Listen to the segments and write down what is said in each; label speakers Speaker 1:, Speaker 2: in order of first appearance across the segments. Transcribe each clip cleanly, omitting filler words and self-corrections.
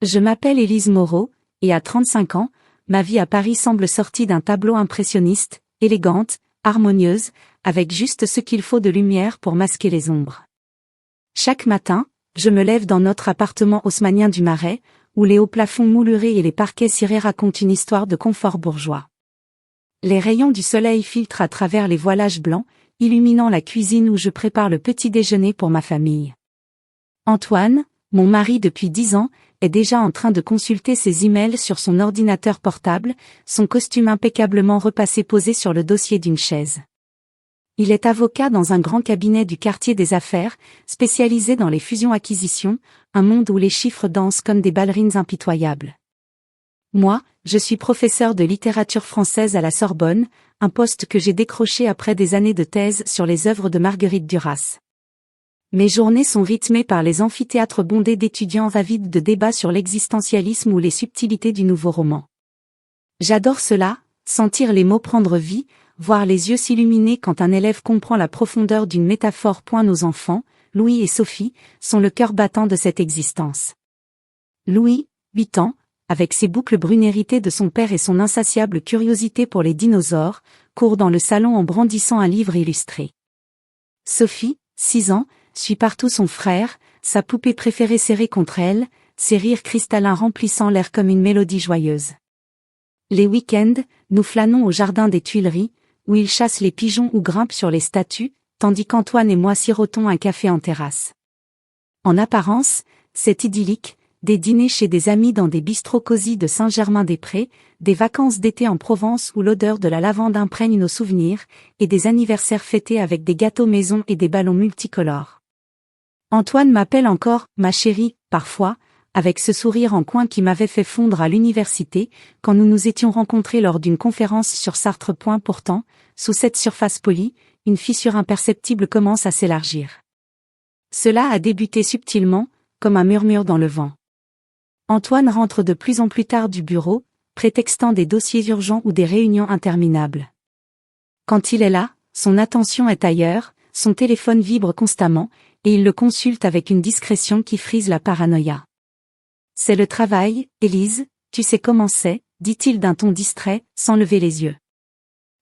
Speaker 1: Je m'appelle Élise Moreau, et à 35 ans, ma vie à Paris semble sortie d'un tableau impressionniste, élégante, harmonieuse, avec juste ce qu'il faut de lumière pour masquer les ombres. Chaque matin, je me lève dans notre appartement haussmannien du Marais, où les hauts plafonds moulurés et les parquets cirés racontent une histoire de confort bourgeois. Les rayons du soleil filtrent à travers les voilages blancs, illuminant la cuisine où je prépare le petit déjeuner pour ma famille. Antoine, mon mari depuis 10 ans, est déjà en train de consulter ses emails sur son ordinateur portable, son costume impeccablement repassé posé sur le dossier d'une chaise. Il est avocat dans un grand cabinet du quartier des affaires, spécialisé dans les fusions-acquisitions, un monde où les chiffres dansent comme des ballerines impitoyables. Moi, je suis professeur de littérature française à la Sorbonne, un poste que j'ai décroché après des années de thèse sur les œuvres de Marguerite Duras. Mes journées sont rythmées par les amphithéâtres bondés d'étudiants avides de débats sur l'existentialisme ou les subtilités du nouveau roman. J'adore cela, sentir les mots prendre vie, voir les yeux s'illuminer quand un élève comprend la profondeur d'une métaphore. Nos enfants, Louis et Sophie, sont le cœur battant de cette existence. Louis, 8 ans, avec ses boucles brunes héritées de son père et son insatiable curiosité pour les dinosaures, court dans le salon en brandissant un livre illustré. Sophie, 6 ans, suit partout son frère, sa poupée préférée serrée contre elle, ses rires cristallins remplissant l'air comme une mélodie joyeuse. Les week-ends, nous flânons au jardin des Tuileries, où il chasse les pigeons ou grimpe sur les statues, tandis qu'Antoine et moi sirotons un café en terrasse. En apparence, c'est idyllique, des dîners chez des amis dans des bistrots cosy de Saint-Germain-des-Prés, des vacances d'été en Provence où l'odeur de la lavande imprègne nos souvenirs, et des anniversaires fêtés avec des gâteaux maison et des ballons multicolores. Antoine m'appelle encore « ma chérie », parfois, avec ce sourire en coin qui m'avait fait fondre à l'université, quand nous nous étions rencontrés lors d'une conférence sur Sartre. Pourtant, sous cette surface polie, une fissure imperceptible commence à s'élargir. Cela a débuté subtilement, comme un murmure dans le vent. Antoine rentre de plus en plus tard du bureau, prétextant des dossiers urgents ou des réunions interminables. Quand il est là, son attention est ailleurs, son téléphone vibre constamment, et il le consulte avec une discrétion qui frise la paranoïa. « C'est le travail, Élise, tu sais comment c'est », dit-il d'un ton distrait, sans lever les yeux.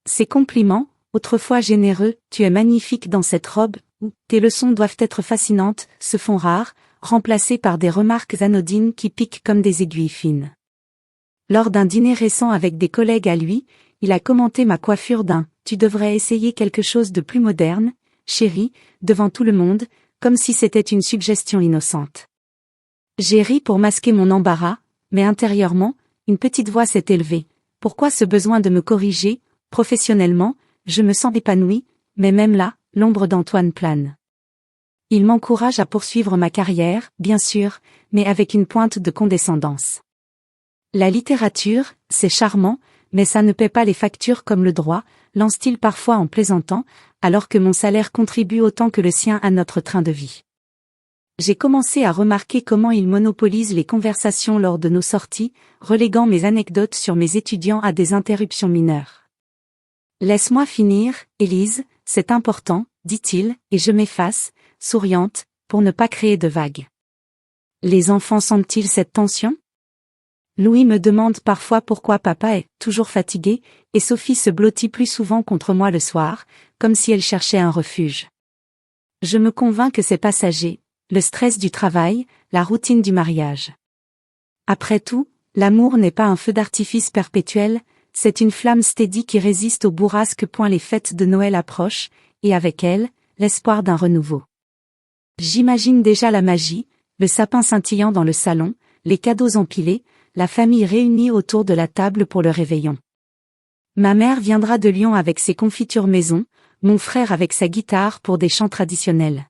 Speaker 1: Ses compliments, autrefois généreux, « tu es magnifique dans cette robe » ou « tes leçons doivent être fascinantes » se font rares, remplacés par des remarques anodines qui piquent comme des aiguilles fines. Lors d'un dîner récent avec des collègues à lui, il a commenté ma coiffure d'un « tu devrais essayer quelque chose de plus moderne, chérie », devant tout le monde, comme si c'était une suggestion innocente. J'ai ri pour masquer mon embarras, mais intérieurement, une petite voix s'est élevée. Pourquoi ce besoin de me corriger? Professionnellement, je me sens épanouie, mais même là, l'ombre d'Antoine plane. Il m'encourage à poursuivre ma carrière, bien sûr, mais avec une pointe de condescendance. La littérature, c'est charmant, mais ça ne paie pas les factures comme le droit, lance-t-il parfois en plaisantant, alors que mon salaire contribue autant que le sien à notre train de vie. J'ai commencé à remarquer comment il monopolise les conversations lors de nos sorties, reléguant mes anecdotes sur mes étudiants à des interruptions mineures. « Laisse-moi finir, Élise, c'est important », dit-il, et je m'efface, souriante, pour ne pas créer de vagues. Les enfants sentent-ils cette tension? Louis me demande parfois pourquoi papa est toujours fatigué, et Sophie se blottit plus souvent contre moi le soir, comme si elle cherchait un refuge. Je me convainc que c'est passager, le stress du travail, la routine du mariage. Après tout, l'amour n'est pas un feu d'artifice perpétuel, c'est une flamme steady qui résiste aux bourrasques. Les fêtes de Noël approchent, et avec elles, l'espoir d'un renouveau. J'imagine déjà la magie, le sapin scintillant dans le salon, les cadeaux empilés, la famille réunie autour de la table pour le réveillon. Ma mère viendra de Lyon avec ses confitures maison, mon frère avec sa guitare pour des chants traditionnels.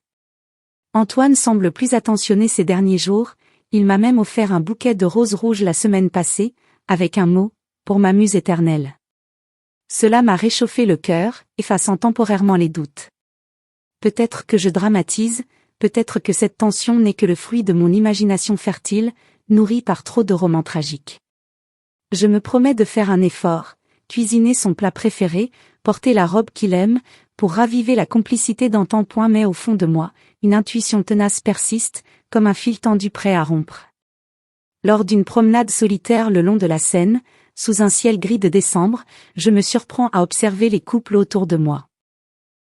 Speaker 1: Antoine semble plus attentionné ces derniers jours, il m'a même offert un bouquet de roses rouges la semaine passée, avec un mot, pour ma muse éternelle. Cela m'a réchauffé le cœur, effaçant temporairement les doutes. Peut-être que je dramatise, peut-être que cette tension n'est que le fruit de mon imagination fertile, nourrie par trop de romans tragiques. Je me promets de faire un effort, cuisiner son plat préféré, porter la robe qu'il aime, pour raviver la complicité d'antan. Mais au fond de moi, une intuition tenace persiste, comme un fil tendu prêt à rompre. Lors d'une promenade solitaire le long de la Seine, sous un ciel gris de décembre, je me surprends à observer les couples autour de moi.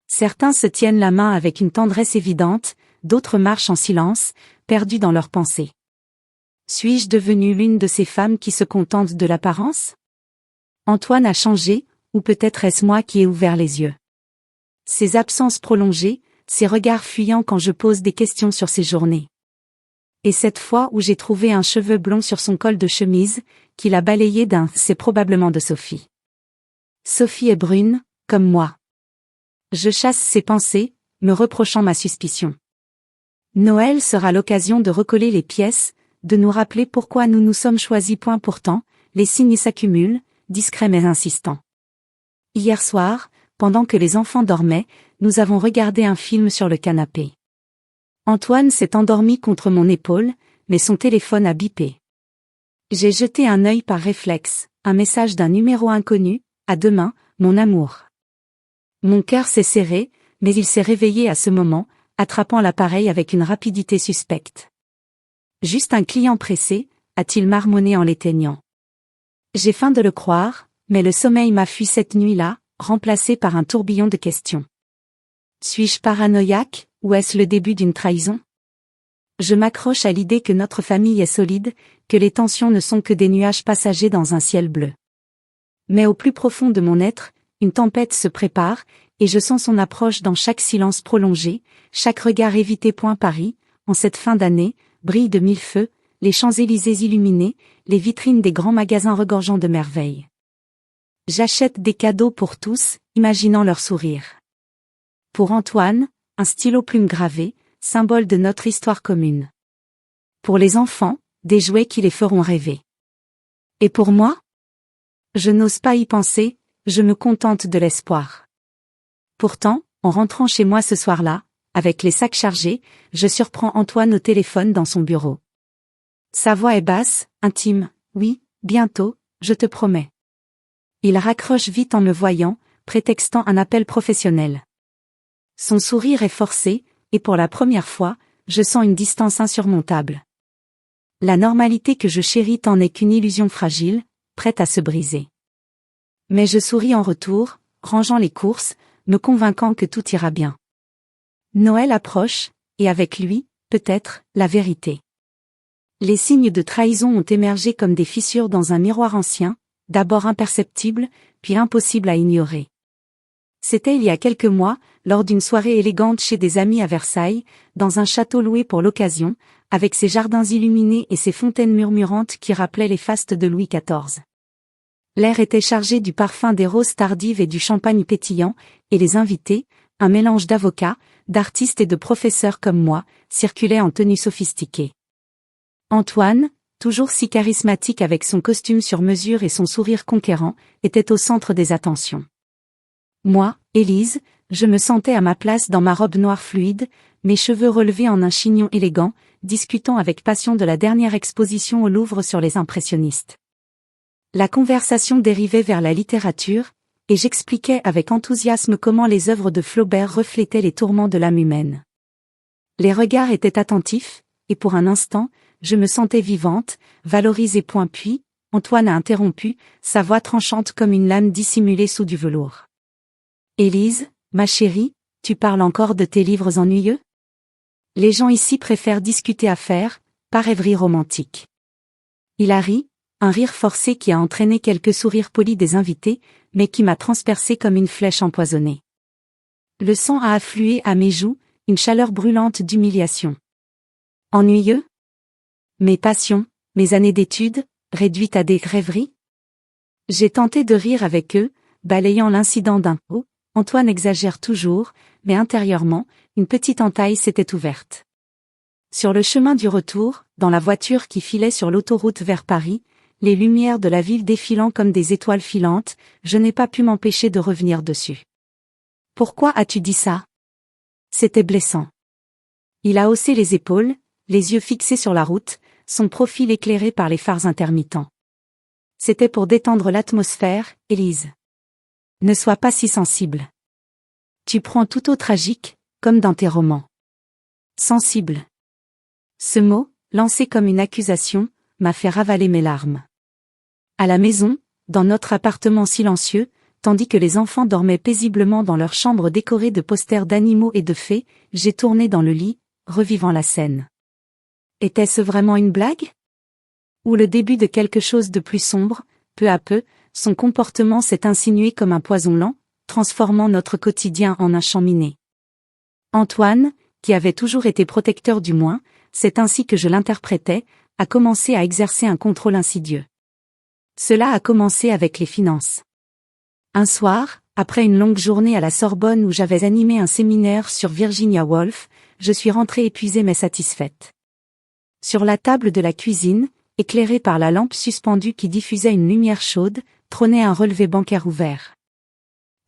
Speaker 1: Certains se tiennent la main avec une tendresse évidente, d'autres marchent en silence, perdus dans leurs pensées. Suis-je devenue l'une de ces femmes qui se contentent de l'apparence? Antoine a changé, ou peut-être est-ce moi qui ai ouvert les yeux. Ces absences prolongées, ces regards fuyants quand je pose des questions sur ses journées. Et cette fois où j'ai trouvé un cheveu blond sur son col de chemise, qu'il a balayé d'un « c'est probablement de Sophie ». Sophie est brune, comme moi. Je chasse ses pensées, me reprochant ma suspicion. Noël sera l'occasion de recoller les pièces, de nous rappeler pourquoi nous nous sommes choisis. Pourtant, les signes s'accumulent, discrets mais insistants. Hier soir, pendant que les enfants dormaient, nous avons regardé un film sur le canapé. Antoine s'est endormi contre mon épaule, mais son téléphone a bipé. J'ai jeté un œil par réflexe, un message d'un numéro inconnu, « À demain, mon amour ». Mon cœur s'est serré, mais il s'est réveillé à ce moment, attrapant l'appareil avec une rapidité suspecte. Juste un client pressé, a-t-il marmonné en l'éteignant. J'ai faim de le croire, mais le sommeil m'a fui cette nuit-là, remplacé par un tourbillon de questions. Suis-je paranoïaque, ou est-ce le début d'une trahison? Je m'accroche à l'idée que notre famille est solide, que les tensions ne sont que des nuages passagers dans un ciel bleu. Mais au plus profond de mon être, une tempête se prépare, et je sens son approche dans chaque silence prolongé, chaque regard évité. Paris, en cette fin d'année, brille de mille feux, les Champs-Élysées illuminés, les vitrines des grands magasins regorgeant de merveilles. J'achète des cadeaux pour tous, imaginant leur sourire. Pour Antoine, un stylo plume gravé, symbole de notre histoire commune. Pour les enfants, des jouets qui les feront rêver. Et pour moi? Je n'ose pas y penser, je me contente de l'espoir. Pourtant, en rentrant chez moi ce soir-là, avec les sacs chargés, je surprends Antoine au téléphone dans son bureau. Sa voix est basse, intime, « Oui, bientôt, je te promets ». Il raccroche vite en me voyant, prétextant un appel professionnel. Son sourire est forcé, et pour la première fois, je sens une distance insurmontable. La normalité que je chéris tant n'est qu'une illusion fragile, prête à se briser. Mais je souris en retour, rangeant les courses, me convainquant que tout ira bien. Noël approche, et avec lui, peut-être, la vérité. Les signes de trahison ont émergé comme des fissures dans un miroir ancien, d'abord imperceptibles, puis impossibles à ignorer. C'était il y a quelques mois, lors d'une soirée élégante chez des amis à Versailles, dans un château loué pour l'occasion, avec ses jardins illuminés et ses fontaines murmurantes qui rappelaient les fastes de Louis XIV. L'air était chargé du parfum des roses tardives et du champagne pétillant, et les invités, un mélange d'avocats, d'artistes et de professeurs comme moi, circulaient en tenue sophistiquée. Antoine, toujours si charismatique avec son costume sur mesure et son sourire conquérant, était au centre des attentions. Moi, Élise, je me sentais à ma place dans ma robe noire fluide, mes cheveux relevés en un chignon élégant, discutant avec passion de la dernière exposition au Louvre sur les impressionnistes. La conversation dérivait vers la littérature, et j'expliquais avec enthousiasme comment les œuvres de Flaubert reflétaient les tourments de l'âme humaine. Les regards étaient attentifs, et pour un instant, je me sentais vivante, valorisée. Puis, Antoine a interrompu, sa voix tranchante comme une lame dissimulée sous du velours. Élise, ma chérie, tu parles encore de tes livres ennuyeux? Les gens ici préfèrent discuter à faire, pas rêverie romantique. Il a ri, un rire forcé qui a entraîné quelques sourires polis des invités, mais qui m'a transpercé comme une flèche empoisonnée. Le sang a afflué à mes joues, une chaleur brûlante d'humiliation. Ennuyeux? Mes passions, mes années d'études, réduites à des rêveries? J'ai tenté de rire avec eux, balayant l'incident d'un coup. Antoine exagère toujours, mais intérieurement, une petite entaille s'était ouverte. Sur le chemin du retour, dans la voiture qui filait sur l'autoroute vers Paris, les lumières de la ville défilant comme des étoiles filantes, je n'ai pas pu m'empêcher de revenir dessus. Pourquoi as-tu dit ça? C'était blessant. Il a haussé les épaules, les yeux fixés sur la route, son profil éclairé par les phares intermittents. C'était pour détendre l'atmosphère, Élise. Ne sois pas si sensible. Tu prends tout au tragique, comme dans tes romans. Sensible. Ce mot, lancé comme une accusation, m'a fait ravaler mes larmes. À la maison, dans notre appartement silencieux, tandis que les enfants dormaient paisiblement dans leur chambre décorée de posters d'animaux et de fées, j'ai tourné dans le lit, revivant la scène. Était-ce vraiment une blague? Ou le début de quelque chose de plus sombre? Peu à peu, son comportement s'est insinué comme un poison lent, transformant notre quotidien en un champ miné. Antoine, qui avait toujours été protecteur du moins, c'est ainsi que je l'interprétais, a commencé à exercer un contrôle insidieux. Cela a commencé avec les finances. Un soir, après une longue journée à la Sorbonne où j'avais animé un séminaire sur Virginia Woolf, je suis rentrée épuisée mais satisfaite. Sur la table de la cuisine, éclairée par la lampe suspendue qui diffusait une lumière chaude, trônait un relevé bancaire ouvert.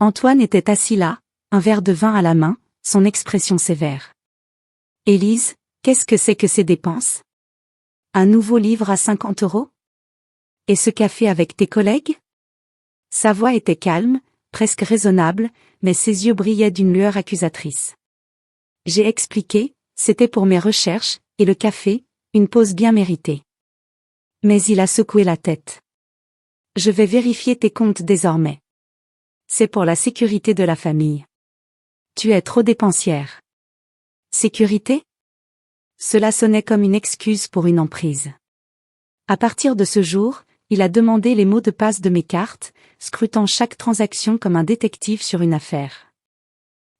Speaker 1: Antoine était assis là, un verre de vin à la main, son expression sévère. « Élise, qu'est-ce que c'est que ces dépenses? Un nouveau livre à 50 €? Et ce café avec tes collègues ?» Sa voix était calme, presque raisonnable, mais ses yeux brillaient d'une lueur accusatrice. J'ai expliqué, c'était pour mes recherches, et le café, une pause bien méritée. Mais il a secoué la tête. Je vais vérifier tes comptes désormais. C'est pour la sécurité de la famille. Tu es trop dépensière. Sécurité? Cela sonnait comme une excuse pour une emprise. À partir de ce jour, il a demandé les mots de passe de mes cartes, scrutant chaque transaction comme un détective sur une affaire.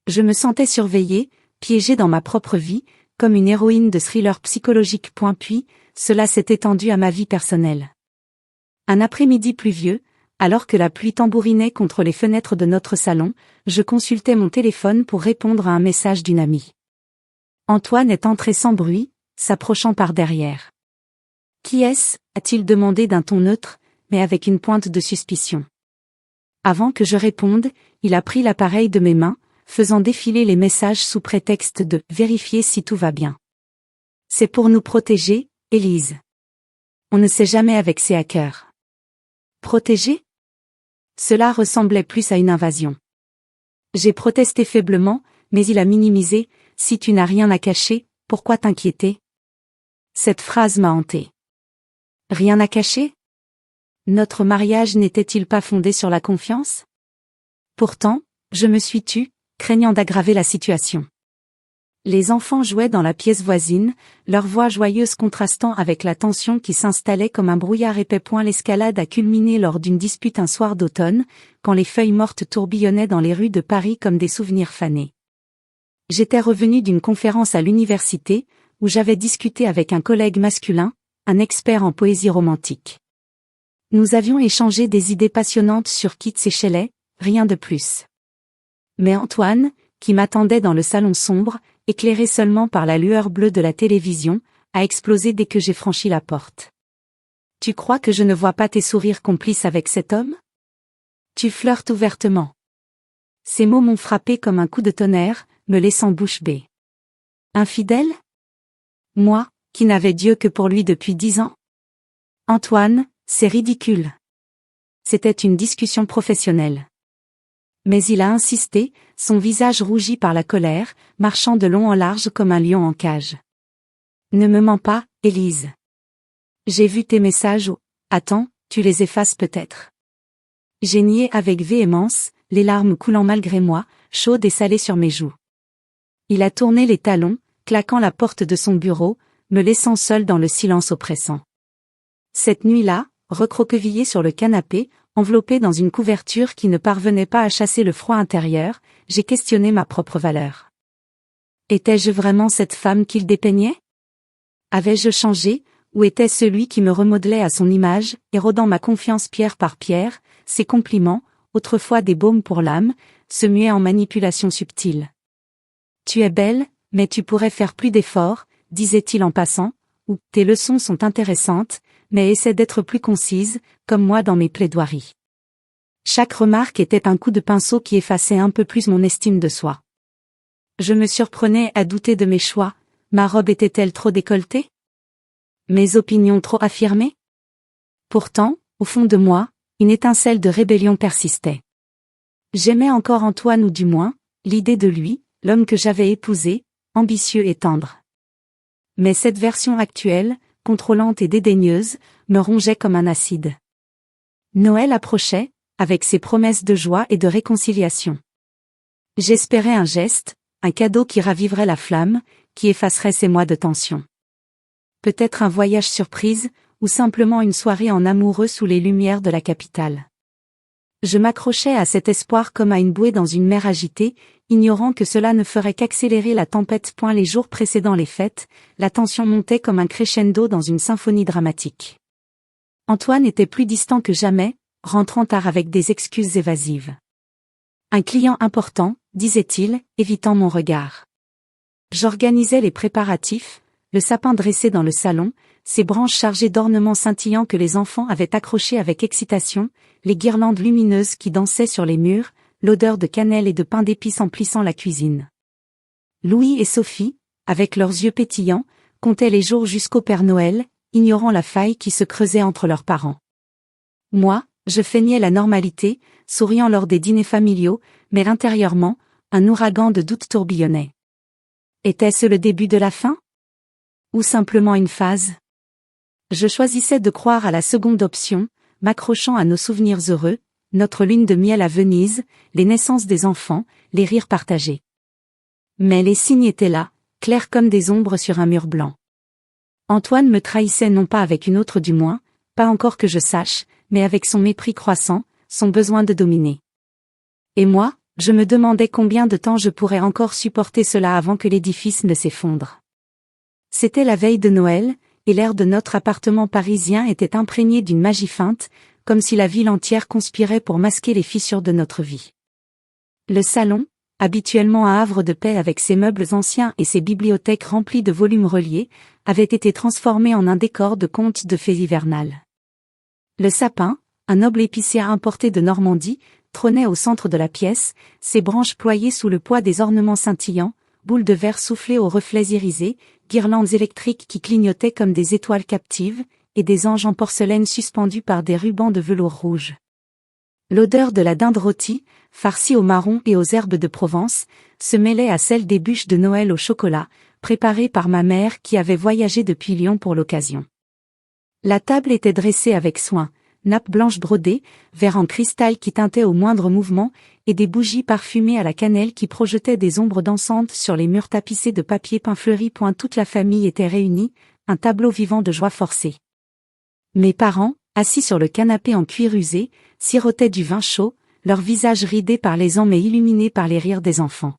Speaker 1: Je me sentais surveillée, piégée dans ma propre vie, comme une héroïne de thriller psychologique. Puis, cela s'est étendu à ma vie personnelle. Un après-midi pluvieux, alors que la pluie tambourinait contre les fenêtres de notre salon, je consultais mon téléphone pour répondre à un message d'une amie. Antoine est entré sans bruit, s'approchant par derrière. « Qui est-ce » a-t-il demandé d'un ton neutre, mais avec une pointe de suspicion. Avant que je réponde, il a pris l'appareil de mes mains, faisant défiler les messages sous prétexte de « vérifier si tout va bien ». C'est pour nous protéger, Élise. On ne sait jamais avec ces hackers. Protéger? Cela ressemblait plus à une invasion. J'ai protesté faiblement, mais il a minimisé « si tu n'as rien à cacher, pourquoi t'inquiéter ?» Cette phrase m'a hantée. Rien à cacher? Notre mariage n'était-il pas fondé sur la confiance? Pourtant, je me suis tue, craignant d'aggraver la situation. Les enfants jouaient dans la pièce voisine, leur voix joyeuse contrastant avec la tension qui s'installait comme un brouillard épais. L'escalade a culminé lors d'une dispute un soir d'automne, quand les feuilles mortes tourbillonnaient dans les rues de Paris comme des souvenirs fanés. J'étais revenue d'une conférence à l'université, où j'avais discuté avec un collègue masculin, un expert en poésie romantique. Nous avions échangé des idées passionnantes sur Keats et Shelley, rien de plus. Mais Antoine, qui m'attendait dans le salon sombre, éclairé seulement par la lueur bleue de la télévision, a explosé dès que j'ai franchi la porte. « Tu crois que je ne vois pas tes sourires complices avec cet homme? Tu flirtes ouvertement. » Ces mots m'ont frappé comme un coup de tonnerre, me laissant bouche bée. Infidèle? Moi, qui n'avais Dieu que pour lui depuis 10 ans? Antoine, c'est ridicule. C'était une discussion professionnelle. Mais il a insisté, son visage rougi par la colère, marchant de long en large comme un lion en cage. Ne me mens pas, Élise. J'ai vu tes messages ou... Attends, tu les effaces peut-être. J'ai nié avec véhémence, les larmes coulant malgré moi, chaudes et salées sur mes joues. Il a tourné les talons, claquant la porte de son bureau, me laissant seule dans le silence oppressant. Cette nuit-là, recroquevillée sur le canapé, enveloppée dans une couverture qui ne parvenait pas à chasser le froid intérieur, j'ai questionné ma propre valeur. Étais-je vraiment cette femme qu'il dépeignait? Avais-je changé, ou était celui qui me remodelait à son image, érodant ma confiance pierre par pierre, ses compliments, autrefois des baumes pour l'âme, se muaient en manipulation subtile. Tu es belle, mais tu pourrais faire plus d'efforts, disait-il en passant, ou tes leçons sont intéressantes, mais essaie d'être plus concise, comme moi dans mes plaidoiries. Chaque remarque était un coup de pinceau qui effaçait un peu plus mon estime de soi. Je me surprenais à douter de mes choix, ma robe était-elle trop décolletée? Mes opinions trop affirmées? Pourtant, au fond de moi, une étincelle de rébellion persistait. J'aimais encore Antoine ou du moins, l'idée de lui, l'homme que j'avais épousé, ambitieux et tendre. Mais cette version actuelle, contrôlante et dédaigneuse, me rongeait comme un acide. Noël approchait, avec ses promesses de joie et de réconciliation. J'espérais un geste, un cadeau qui raviverait la flamme, qui effacerait ces mois de tension. Peut-être un voyage surprise, ou simplement une soirée en amoureux sous les lumières de la capitale. Je m'accrochais à cet espoir comme à une bouée dans une mer agitée, ignorant que cela ne ferait qu'accélérer la tempête. Les jours précédant les fêtes, la tension montait comme un crescendo dans une symphonie dramatique. Antoine était plus distant que jamais, rentrant tard avec des excuses évasives. Un client important, disait-il, évitant mon regard. J'organisais les préparatifs, le sapin dressé dans le salon, ses branches chargées d'ornements scintillants que les enfants avaient accrochés avec excitation, les guirlandes lumineuses qui dansaient sur les murs, l'odeur de cannelle et de pain d'épices emplissant la cuisine. Louis et Sophie, avec leurs yeux pétillants, comptaient les jours jusqu'au Père Noël, ignorant la faille qui se creusait entre leurs parents. Moi, je feignais la normalité, souriant lors des dîners familiaux, mais intérieurement, un ouragan de doutes tourbillonnait. Était-ce le début de la fin? Ou simplement une phase? Je choisissais de croire à la seconde option, m'accrochant à nos souvenirs heureux, notre lune de miel à Venise, les naissances des enfants, les rires partagés. Mais les signes étaient là, clairs comme des ombres sur un mur blanc. Antoine me trahissait non pas avec une autre du moins, pas encore que je sache, mais avec son mépris croissant, son besoin de dominer. Et moi, je me demandais combien de temps je pourrais encore supporter cela avant que l'édifice ne s'effondre. C'était la veille de Noël, et l'air de notre appartement parisien était imprégné d'une magie feinte, comme si la ville entière conspirait pour masquer les fissures de notre vie. Le salon, habituellement un havre de paix avec ses meubles anciens et ses bibliothèques remplies de volumes reliés, avait été transformé en un décor de contes de fées hivernales. Le sapin, un noble épicier importé de Normandie, trônait au centre de la pièce, ses branches ployées sous le poids des ornements scintillants, boules de verre soufflées aux reflets irisés, guirlandes électriques qui clignotaient comme des étoiles captives, et des anges en porcelaine suspendus par des rubans de velours rouge. L'odeur de la dinde rôtie, farcie au marron et aux herbes de Provence, se mêlait à celle des bûches de Noël au chocolat, préparées par ma mère qui avait voyagé depuis Lyon pour l'occasion. La table était dressée avec soin, nappe blanche brodée, verre en cristal qui tintait au moindre mouvement, et des bougies parfumées à la cannelle qui projetaient des ombres dansantes sur les murs tapissés de papier peint fleuri. Toute la famille était réunie, un tableau vivant de joie forcée. Mes parents, assis sur le canapé en cuir usé, sirotaient du vin chaud, leurs visages ridés par les ans mais illuminés par les rires des enfants.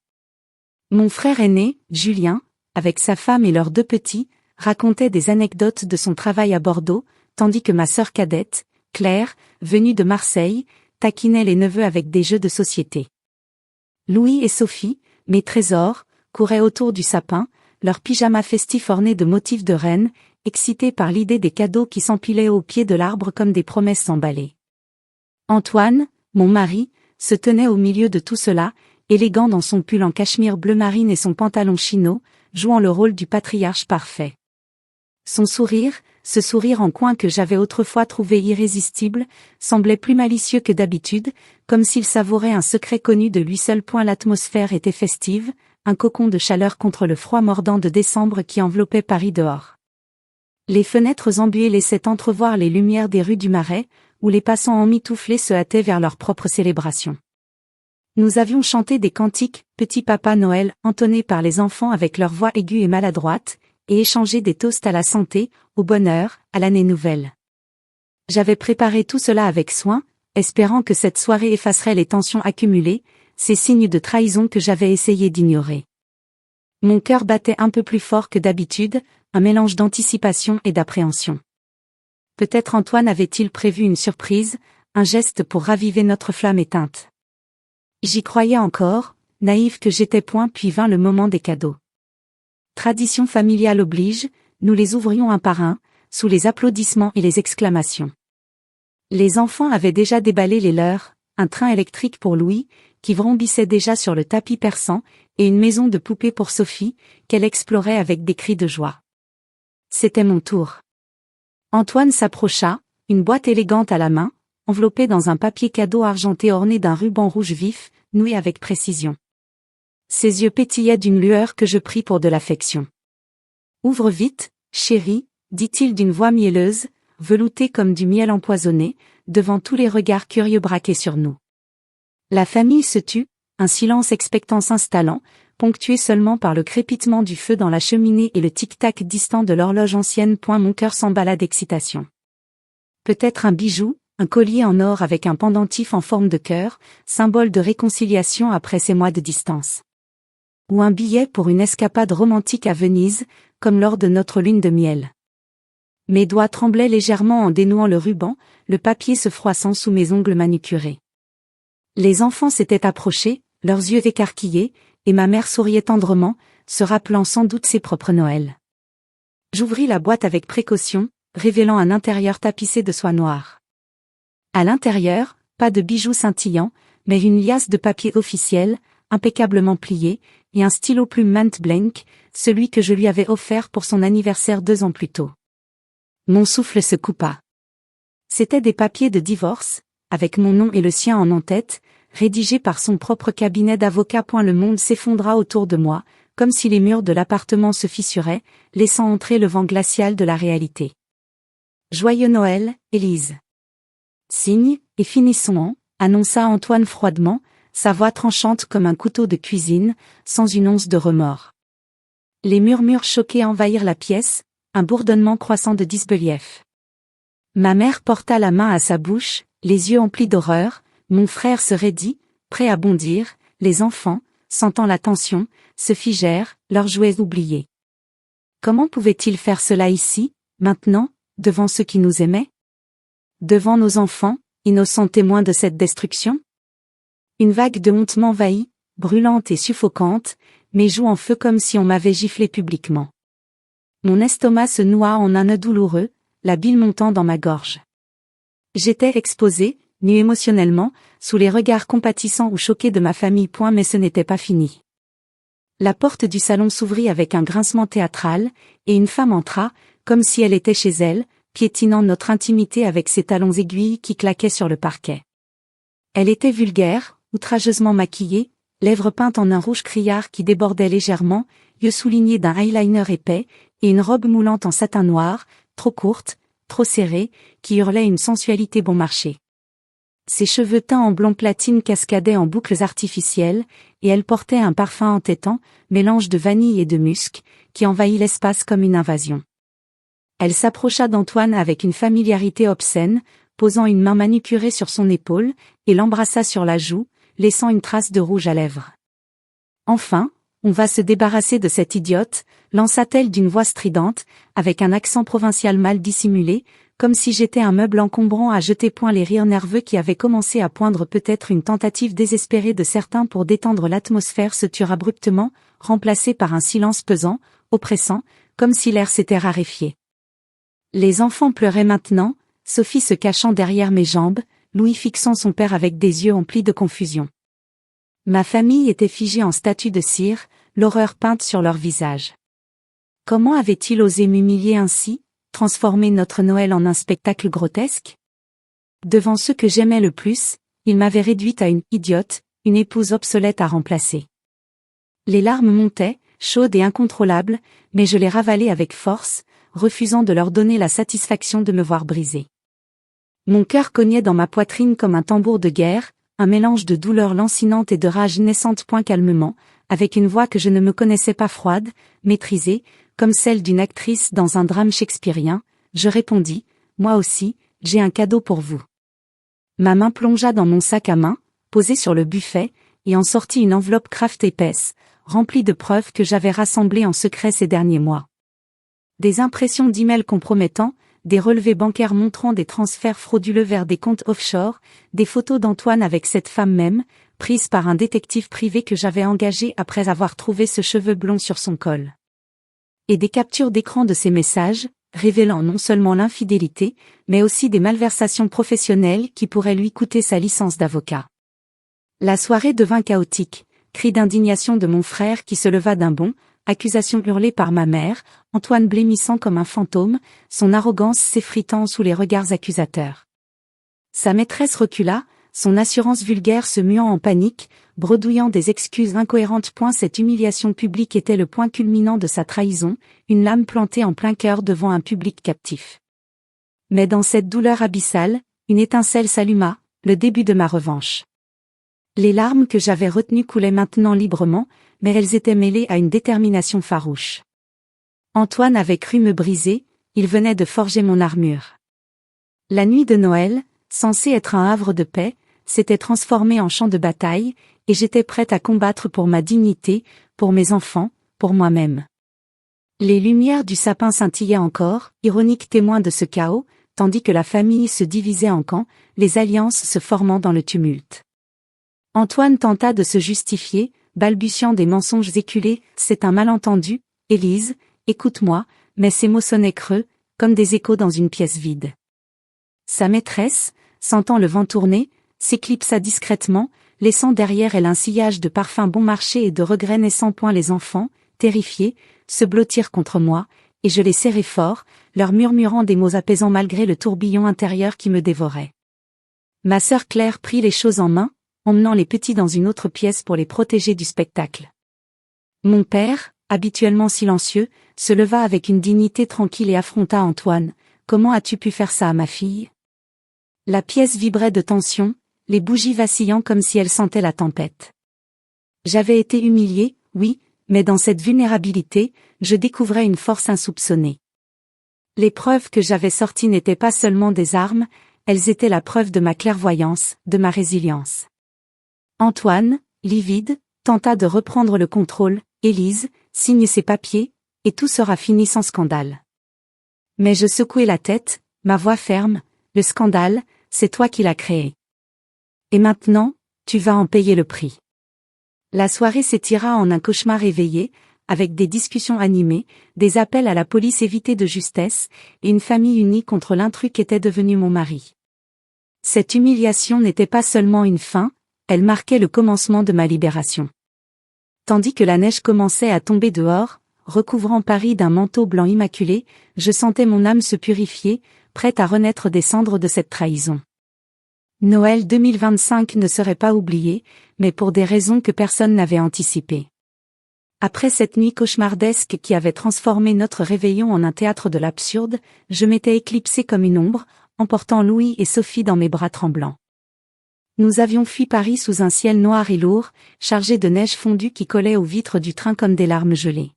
Speaker 1: Mon frère aîné, Julien, avec sa femme et leurs deux petits, racontait des anecdotes de son travail à Bordeaux, tandis que ma sœur cadette, Claire, venue de Marseille, taquinait les neveux avec des jeux de société. Louis et Sophie, mes trésors, couraient autour du sapin, leurs pyjamas festifs ornés de motifs de reine, excités par l'idée des cadeaux qui s'empilaient au pied de l'arbre comme des promesses emballées. Antoine, mon mari, se tenait au milieu de tout cela, élégant dans son pull en cachemire bleu marine et son pantalon chino, jouant le rôle du patriarche parfait. Son sourire, ce sourire en coin que j'avais autrefois trouvé irrésistible, semblait plus malicieux que d'habitude, comme s'il savourait un secret connu de lui seul. L'atmosphère était festive, un cocon de chaleur contre le froid mordant de décembre qui enveloppait Paris dehors. Les fenêtres embuées laissaient entrevoir les lumières des rues du Marais, où les passants emmitouflés se hâtaient vers leur propre célébration. Nous avions chanté des cantiques, Petit Papa Noël, entonnés par les enfants avec leur voix aiguë et maladroite, et échangé des toasts à la santé, au bonheur, à l'année nouvelle. J'avais préparé tout cela avec soin, espérant que cette soirée effacerait les tensions accumulées, ces signes de trahison que j'avais essayé d'ignorer. Mon cœur battait un peu plus fort que d'habitude, un mélange d'anticipation et d'appréhension. Peut-être Antoine avait-il prévu une surprise, un geste pour raviver notre flamme éteinte. J'y croyais encore, naïve que j'étais. Puis vint le moment des cadeaux. Tradition familiale oblige, nous les ouvrions un par un, sous les applaudissements et les exclamations. Les enfants avaient déjà déballé les leurs, un train électrique pour Louis, qui vrombissait déjà sur le tapis persan, et une maison de poupées pour Sophie, qu'elle explorait avec des cris de joie. C'était mon tour. Antoine s'approcha, une boîte élégante à la main, enveloppée dans un papier cadeau argenté orné d'un ruban rouge vif, noué avec précision. Ses yeux pétillaient d'une lueur que je pris pour de l'affection. « Ouvre vite, chérie », dit-il d'une voix mielleuse, veloutée comme du miel empoisonné, devant tous les regards curieux braqués sur nous. La famille se tut, un silence expectant s'installant, ponctué seulement par le crépitement du feu dans la cheminée et le tic-tac distant de l'horloge ancienne. Mon cœur s'emballa d'excitation. Peut-être un bijou, un collier en or avec un pendentif en forme de cœur, symbole de réconciliation après ces mois de distance. Ou un billet pour une escapade romantique à Venise, comme lors de notre lune de miel. Mes doigts tremblaient légèrement en dénouant le ruban, le papier se froissant sous mes ongles manucurés. Les enfants s'étaient approchés, leurs yeux écarquillés, et ma mère souriait tendrement, se rappelant sans doute ses propres Noëls. J'ouvris la boîte avec précaution, révélant un intérieur tapissé de soie noire. À l'intérieur, pas de bijoux scintillants, mais une liasse de papier officiel, impeccablement plié, et un stylo plume Mont Blanc, celui que je lui avais offert pour son anniversaire 2 ans plus tôt. Mon souffle se coupa. C'étaient des papiers de divorce, avec mon nom et le sien en en-tête, rédigés par son propre cabinet d'avocat. Le monde s'effondra autour de moi, comme si les murs de l'appartement se fissuraient, laissant entrer le vent glacial de la réalité. Joyeux Noël, Élise. Signe, et finissons en, annonça Antoine froidement, sa voix tranchante comme un couteau de cuisine, sans une once de remords. Les murmures choqués envahirent la pièce, un bourdonnement croissant de disbelief. Ma mère porta la main à sa bouche, les yeux emplis d'horreur, mon frère se raidit, prêt à bondir, les enfants, sentant la tension, se figèrent, leurs jouets oubliés. Comment pouvait-il faire cela ici, maintenant, devant ceux qui nous aimaient? Devant nos enfants, innocents témoins de cette destruction? Une vague de honte m'envahit, brûlante et suffocante, mes joues en feu comme si on m'avait giflé publiquement. Mon estomac se noua en un nœud douloureux, la bile montant dans ma gorge. J'étais exposée, nue émotionnellement, sous les regards compatissants ou choqués de ma famille. Mais ce n'était pas fini. La porte du salon s'ouvrit avec un grincement théâtral, et une femme entra, comme si elle était chez elle, piétinant notre intimité avec ses talons aiguilles qui claquaient sur le parquet. Elle était vulgaire, outrageusement maquillée, lèvres peintes en un rouge criard qui débordait légèrement, yeux soulignés d'un eyeliner épais, et une robe moulante en satin noir, trop courte, trop serrée, qui hurlait une sensualité bon marché. Ses cheveux teints en blond platine cascadaient en boucles artificielles, et elle portait un parfum entêtant, mélange de vanille et de musc, qui envahit l'espace comme une invasion. Elle s'approcha d'Antoine avec une familiarité obscène, posant une main manucurée sur son épaule, et l'embrassa sur la joue, laissant une trace de rouge à lèvres. Enfin, on va se débarrasser de cette idiote, lança-t-elle d'une voix stridente, avec un accent provincial mal dissimulé, comme si j'étais un meuble encombrant à jeter. Les rires nerveux qui avaient commencé à poindre, peut-être une tentative désespérée de certains pour détendre l'atmosphère, se turent abruptement, remplacés par un silence pesant, oppressant, comme si l'air s'était raréfié. Les enfants pleuraient maintenant, Sophie se cachant derrière mes jambes, Louis fixant son père avec des yeux emplis de confusion. Ma famille était figée en statue de cire, l'horreur peinte sur leur visage. Comment avait-il osé m'humilier ainsi, transformer notre Noël en un spectacle grotesque? Devant ceux que j'aimais le plus, il m'avait réduite à une idiote, une épouse obsolète à remplacer. Les larmes montaient, chaudes et incontrôlables, mais je les ravalais avec force, refusant de leur donner la satisfaction de me voir brisée. Mon cœur cognait dans ma poitrine comme un tambour de guerre, un mélange de douleur lancinante et de rage naissante. Calmement, avec une voix que je ne me connaissais pas, froide, maîtrisée, comme celle d'une actrice dans un drame shakespearien, je répondis, moi aussi, j'ai un cadeau pour vous. Ma main plongea dans mon sac à main, posé sur le buffet, et en sortit une enveloppe Kraft épaisse, remplie de preuves que j'avais rassemblées en secret ces derniers mois. Des impressions d'emails compromettants, des relevés bancaires montrant des transferts frauduleux vers des comptes offshore, des photos d'Antoine avec cette femme même, prise par un détective privé que j'avais engagé après avoir trouvé ce cheveu blond sur son col. Et des captures d'écran de ces messages, révélant non seulement l'infidélité, mais aussi des malversations professionnelles qui pourraient lui coûter sa licence d'avocat. La soirée devint chaotique, cri d'indignation de mon frère qui se leva d'un bond, accusations hurlées par ma mère, Antoine blêmissant comme un fantôme, son arrogance s'effritant sous les regards accusateurs. Sa maîtresse recula, son assurance vulgaire se muant en panique, bredouillant des excuses incohérentes. Cette humiliation publique était le point culminant de sa trahison, une lame plantée en plein cœur devant un public captif. Mais dans cette douleur abyssale, une étincelle s'alluma, le début de ma revanche. Les larmes que j'avais retenues coulaient maintenant librement, mais elles étaient mêlées à une détermination farouche. Antoine avait cru me briser, il venait de forger mon armure. La nuit de Noël, censée être un havre de paix, s'était transformée en champ de bataille, et j'étais prête à combattre pour ma dignité, pour mes enfants, pour moi-même. Les lumières du sapin scintillaient encore, ironiques témoins de ce chaos, tandis que la famille se divisait en camps, les alliances se formant dans le tumulte. Antoine tenta de se justifier, balbutiant des mensonges éculés. C'est un malentendu, Élise, écoute-moi, mais ces mots sonnaient creux, comme des échos dans une pièce vide. Sa maîtresse, sentant le vent tourner, s'éclipsa discrètement, laissant derrière elle un sillage de parfums bon marché et de regrets naissants. Les enfants, terrifiés, se blottirent contre moi, et je les serrai fort, leur murmurant des mots apaisants malgré le tourbillon intérieur qui me dévorait. Ma sœur Claire prit les choses en main, emmenant les petits dans une autre pièce pour les protéger du spectacle. Mon père, habituellement silencieux, se leva avec une dignité tranquille et affronta Antoine. Comment as-tu pu faire ça à ma fille? La pièce vibrait de tension, les bougies vacillant comme si elles sentaient la tempête. J'avais été humiliée, oui, mais dans cette vulnérabilité, je découvrais une force insoupçonnée. Les preuves que j'avais sorties n'étaient pas seulement des armes, elles étaient la preuve de ma clairvoyance, de ma résilience. Antoine, livide, tenta de reprendre le contrôle. Élise, signe ces papiers, et tout sera fini sans scandale. Mais je secouai la tête, ma voix ferme, le scandale, c'est toi qui l'as créé. Et maintenant, tu vas en payer le prix. La soirée s'étira en un cauchemar éveillé, avec des discussions animées, des appels à la police évités de justesse, et une famille unie contre l'intrus qu'était devenu mon mari. Cette humiliation n'était pas seulement une fin, elle marquait le commencement de ma libération. Tandis que la neige commençait à tomber dehors, recouvrant Paris d'un manteau blanc immaculé, je sentais mon âme se purifier, prête à renaître des cendres de cette trahison. Noël 2025 ne serait pas oublié, mais pour des raisons que personne n'avait anticipées. Après cette nuit cauchemardesque qui avait transformé notre réveillon en un théâtre de l'absurde, je m'étais éclipsée comme une ombre, emportant Louis et Sophie dans mes bras tremblants. Nous avions fui Paris sous un ciel noir et lourd, chargé de neige fondue qui collait aux vitres du train comme des larmes gelées.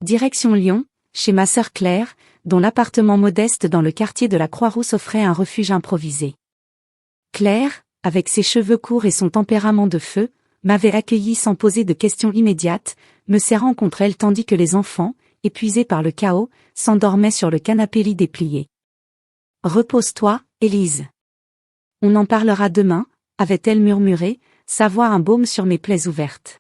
Speaker 1: Direction Lyon, chez ma sœur Claire, dont l'appartement modeste dans le quartier de la Croix-Rousse offrait un refuge improvisé. Claire, avec ses cheveux courts et son tempérament de feu, m'avait accueilli sans poser de questions immédiates, me serrant contre elle tandis que les enfants, épuisés par le chaos, s'endormaient sur le canapé lit déplié. « Repose-toi, Élise. On en parlera demain, » avait-elle murmuré, sa voix un baume sur mes plaies ouvertes.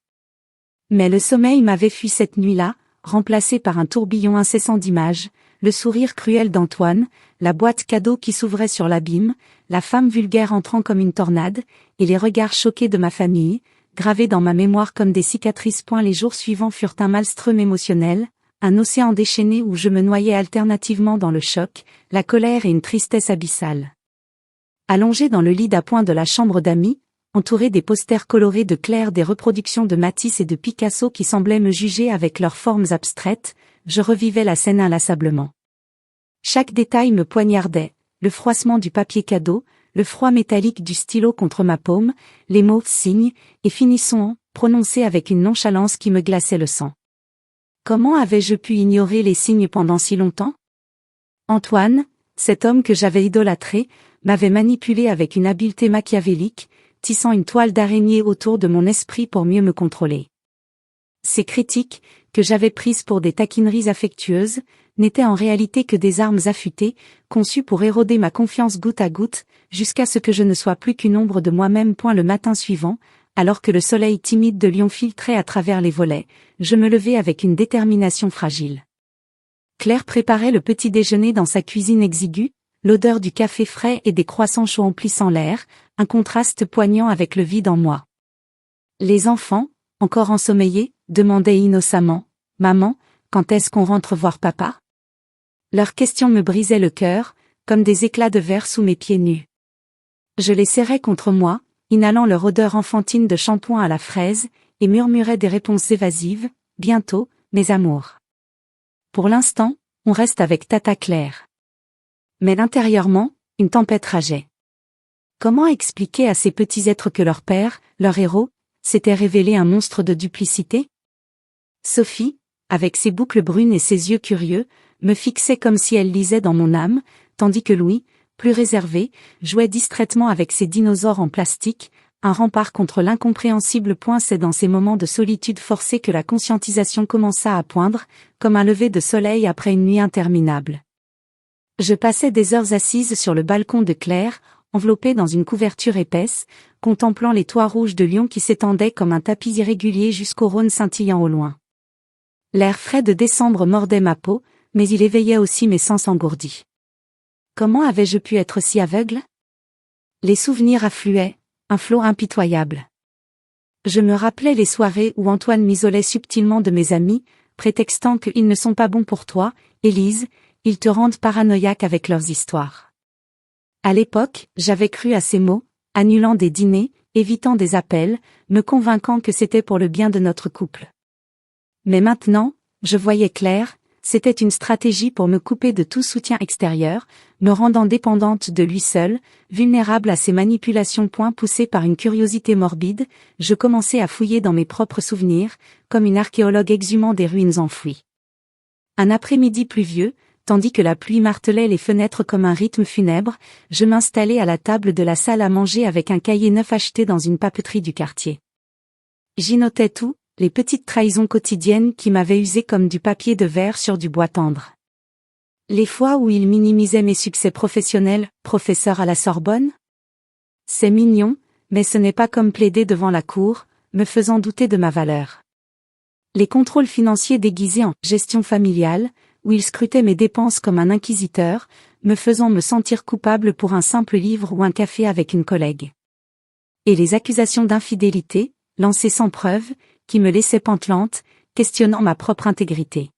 Speaker 1: Mais le sommeil m'avait fui cette nuit-là, remplacé par un tourbillon incessant d'images, le sourire cruel d'Antoine, la boîte cadeau qui s'ouvrait sur l'abîme, la femme vulgaire entrant comme une tornade, et les regards choqués de ma famille, gravés dans ma mémoire comme des cicatrices. Les jours suivants furent un maelstrom émotionnel, un océan déchaîné où je me noyais alternativement dans le choc, la colère et une tristesse abyssale. Allongé dans le lit d'appoint de la chambre d'amis, entouré des posters colorés de Claire, des reproductions de Matisse et de Picasso qui semblaient me juger avec leurs formes abstraites, je revivais la scène inlassablement. Chaque détail me poignardait, le froissement du papier cadeau, le froid métallique du stylo contre ma paume, les mots « signe » et « finissons » prononcés avec une nonchalance qui me glaçait le sang. Comment avais-je pu ignorer les signes pendant si longtemps? Antoine, cet homme que j'avais idolâtré, m'avait manipulé avec une habileté machiavélique, tissant une toile d'araignée autour de mon esprit pour mieux me contrôler. Ces critiques, que j'avais prises pour des taquineries affectueuses, n'étaient en réalité que des armes affûtées, conçues pour éroder ma confiance goutte à goutte, jusqu'à ce que je ne sois plus qu'une ombre de moi-même. Le matin suivant, alors que le soleil timide de Lyon filtrait à travers les volets, je me levai avec une détermination fragile. Claire préparait le petit déjeuner dans sa cuisine exiguë, l'odeur du café frais et des croissants chauds emplissant l'air, un contraste poignant avec le vide en moi. Les enfants, encore ensommeillés, demandaient innocemment « Maman, quand est-ce qu'on rentre voir papa ?» Leurs questions me brisaient le cœur, comme des éclats de verre sous mes pieds nus. Je les serrais contre moi, inhalant leur odeur enfantine de shampoing à la fraise, et murmurais des réponses évasives, « Bientôt, mes amours. » Pour l'instant, on reste avec Tata Claire. Mais intérieurement, une tempête rageait. Comment expliquer à ces petits êtres que leur père, leur héros, s'était révélé un monstre de duplicité? Sophie, avec ses boucles brunes et ses yeux curieux, me fixait comme si elle lisait dans mon âme, tandis que Louis, plus réservé, jouait distraitement avec ses dinosaures en plastique, un rempart contre l'incompréhensible point. C'est dans ces moments de solitude forcée que la conscientisation commença à poindre, comme un lever de soleil après une nuit interminable. Je passais des heures assise sur le balcon de Claire, enveloppée dans une couverture épaisse, contemplant les toits rouges de Lyon qui s'étendaient comme un tapis irrégulier jusqu'au Rhône scintillant au loin. L'air frais de décembre mordait ma peau, mais il éveillait aussi mes sens engourdis. Comment avais-je pu être si aveugle? Les souvenirs affluaient, un flot impitoyable. Je me rappelais les soirées où Antoine m'isolait subtilement de mes amis, prétextant qu'ils ne sont pas bons pour toi, Élise, ils te rendent paranoïaque avec leurs histoires. À l'époque, j'avais cru à ces mots, annulant des dîners, évitant des appels, me convainquant que c'était pour le bien de notre couple. Mais maintenant, je voyais clair, c'était une stratégie pour me couper de tout soutien extérieur, me rendant dépendante de lui seul, vulnérable à ses manipulations. Poussée par une curiosité morbide, je commençais à fouiller dans mes propres souvenirs, comme une archéologue exhumant des ruines enfouies. Un après-midi pluvieux, tandis que la pluie martelait les fenêtres comme un rythme funèbre, je m'installai à la table de la salle à manger avec un cahier neuf acheté dans une papeterie du quartier. J'y notais tout, les petites trahisons quotidiennes qui m'avaient usé comme du papier de verre sur du bois tendre. Les fois où il minimisait mes succès professionnels, professeur à la Sorbonne? C'est mignon, mais ce n'est pas comme plaider devant la cour, me faisant douter de ma valeur. Les contrôles financiers déguisés en gestion familiale, où il scrutait mes dépenses comme un inquisiteur, me faisant me sentir coupable pour un simple livre ou un café avec une collègue. Et les accusations d'infidélité, lancées sans preuve, qui me laissaient pantelante, questionnant ma propre intégrité.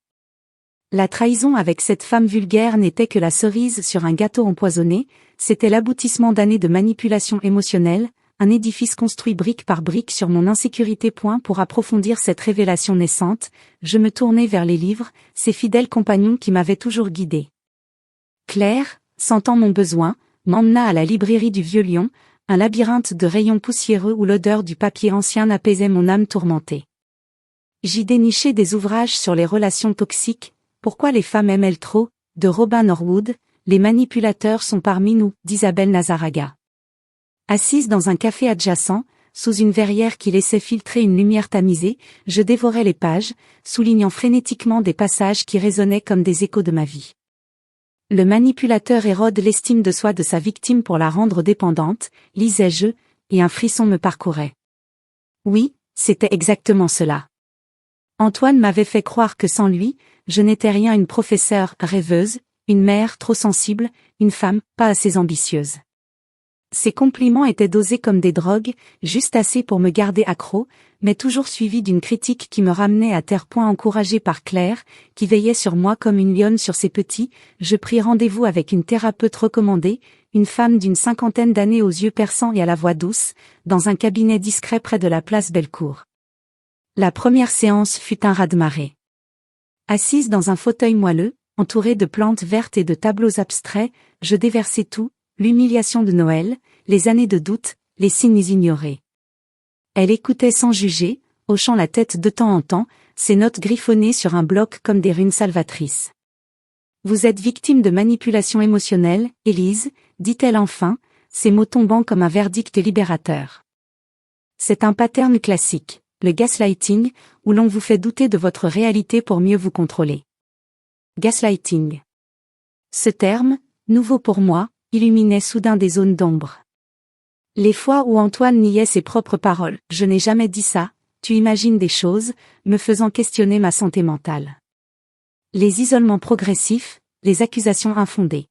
Speaker 1: La trahison avec cette femme vulgaire n'était que la cerise sur un gâteau empoisonné, c'était l'aboutissement d'années de manipulation émotionnelle, un édifice construit brique par brique sur mon insécurité. Pour approfondir cette révélation naissante, je me tournai vers les livres, ces fidèles compagnons qui m'avaient toujours guidé. Claire, sentant mon besoin, m'emmena à la librairie du Vieux Lyon, un labyrinthe de rayons poussiéreux où l'odeur du papier ancien apaisait mon âme tourmentée. J'y dénichai des ouvrages sur les relations toxiques, Pourquoi les femmes aiment-elles trop, de Robin Norwood, Les manipulateurs sont parmi nous, d'Isabelle Nazaraga. Assise dans un café adjacent, sous une verrière qui laissait filtrer une lumière tamisée, je dévorais les pages, soulignant frénétiquement des passages qui résonnaient comme des échos de ma vie. Le manipulateur érode l'estime de soi de sa victime pour la rendre dépendante, lisais-je, et un frisson me parcourait. Oui, c'était exactement cela. Antoine m'avait fait croire que sans lui, je n'étais rien, une professeure rêveuse, une mère trop sensible, une femme pas assez ambitieuse. Ces compliments étaient dosés comme des drogues, juste assez pour me garder accro, mais toujours suivis d'une critique qui me ramenait à terre. Encouragée par Claire, qui veillait sur moi comme une lionne sur ses petits, je pris rendez-vous avec une thérapeute recommandée, une femme d'une 50aine d'années aux yeux perçants et à la voix douce, dans un cabinet discret près de la place Bellecour. La première séance fut un raz-de-marée. Assise dans un fauteuil moelleux, entourée de plantes vertes et de tableaux abstraits, je déversai tout, l'humiliation de Noël, les années de doute, les signes ignorés. Elle écoutait sans juger, hochant la tête de temps en temps, ses notes griffonnées sur un bloc comme des runes salvatrices. Vous êtes victime de manipulation émotionnelle, Élise, dit-elle enfin, ses mots tombant comme un verdict libérateur. C'est un pattern classique, le gaslighting, où l'on vous fait douter de votre réalité pour mieux vous contrôler. Gaslighting. Ce terme, nouveau pour moi, illuminait soudain des zones d'ombre. Les fois où Antoine niait ses propres paroles, je n'ai jamais dit ça, tu imagines des choses, me faisant questionner ma santé mentale. Les isolements progressifs, les accusations infondées.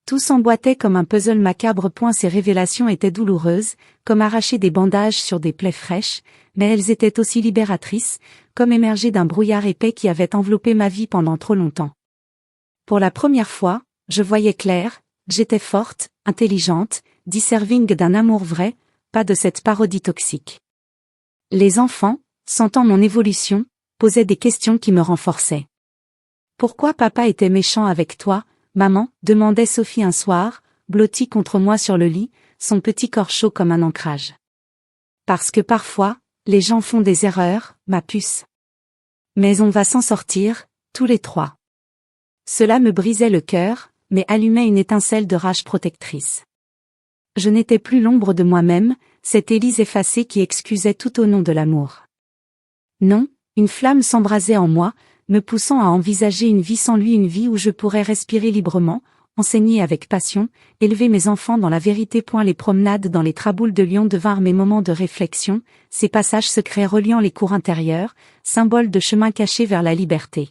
Speaker 1: Tout s'emboîtait comme un puzzle macabre. Ces révélations étaient douloureuses, comme arracher des bandages sur des plaies fraîches, mais elles étaient aussi libératrices, comme émerger d'un brouillard épais qui avait enveloppé ma vie pendant trop longtemps. Pour la première fois, je voyais clair, j'étais forte, intelligente, disserving d'un amour vrai, pas de cette parodie toxique. Les enfants, sentant mon évolution, posaient des questions qui me renforçaient. Pourquoi papa était méchant avec toi, maman, demandait Sophie un soir, blottie contre moi sur le lit, son petit corps chaud comme un ancrage. Parce que parfois, les gens font des erreurs, ma puce. Mais on va s'en sortir, tous les trois. Cela me brisait le cœur, mais allumait une étincelle de rage protectrice. Je n'étais plus l'ombre de moi-même, cette Élise effacée qui excusait tout au nom de l'amour. Non, une flamme s'embrasait en moi, me poussant à envisager une vie sans lui, une vie où je pourrais respirer librement, enseigner avec passion, élever mes enfants dans la vérité. Les promenades dans les traboules de Lyon devinrent mes moments de réflexion, ces passages secrets reliant les cours intérieures, symboles de chemin caché vers la liberté.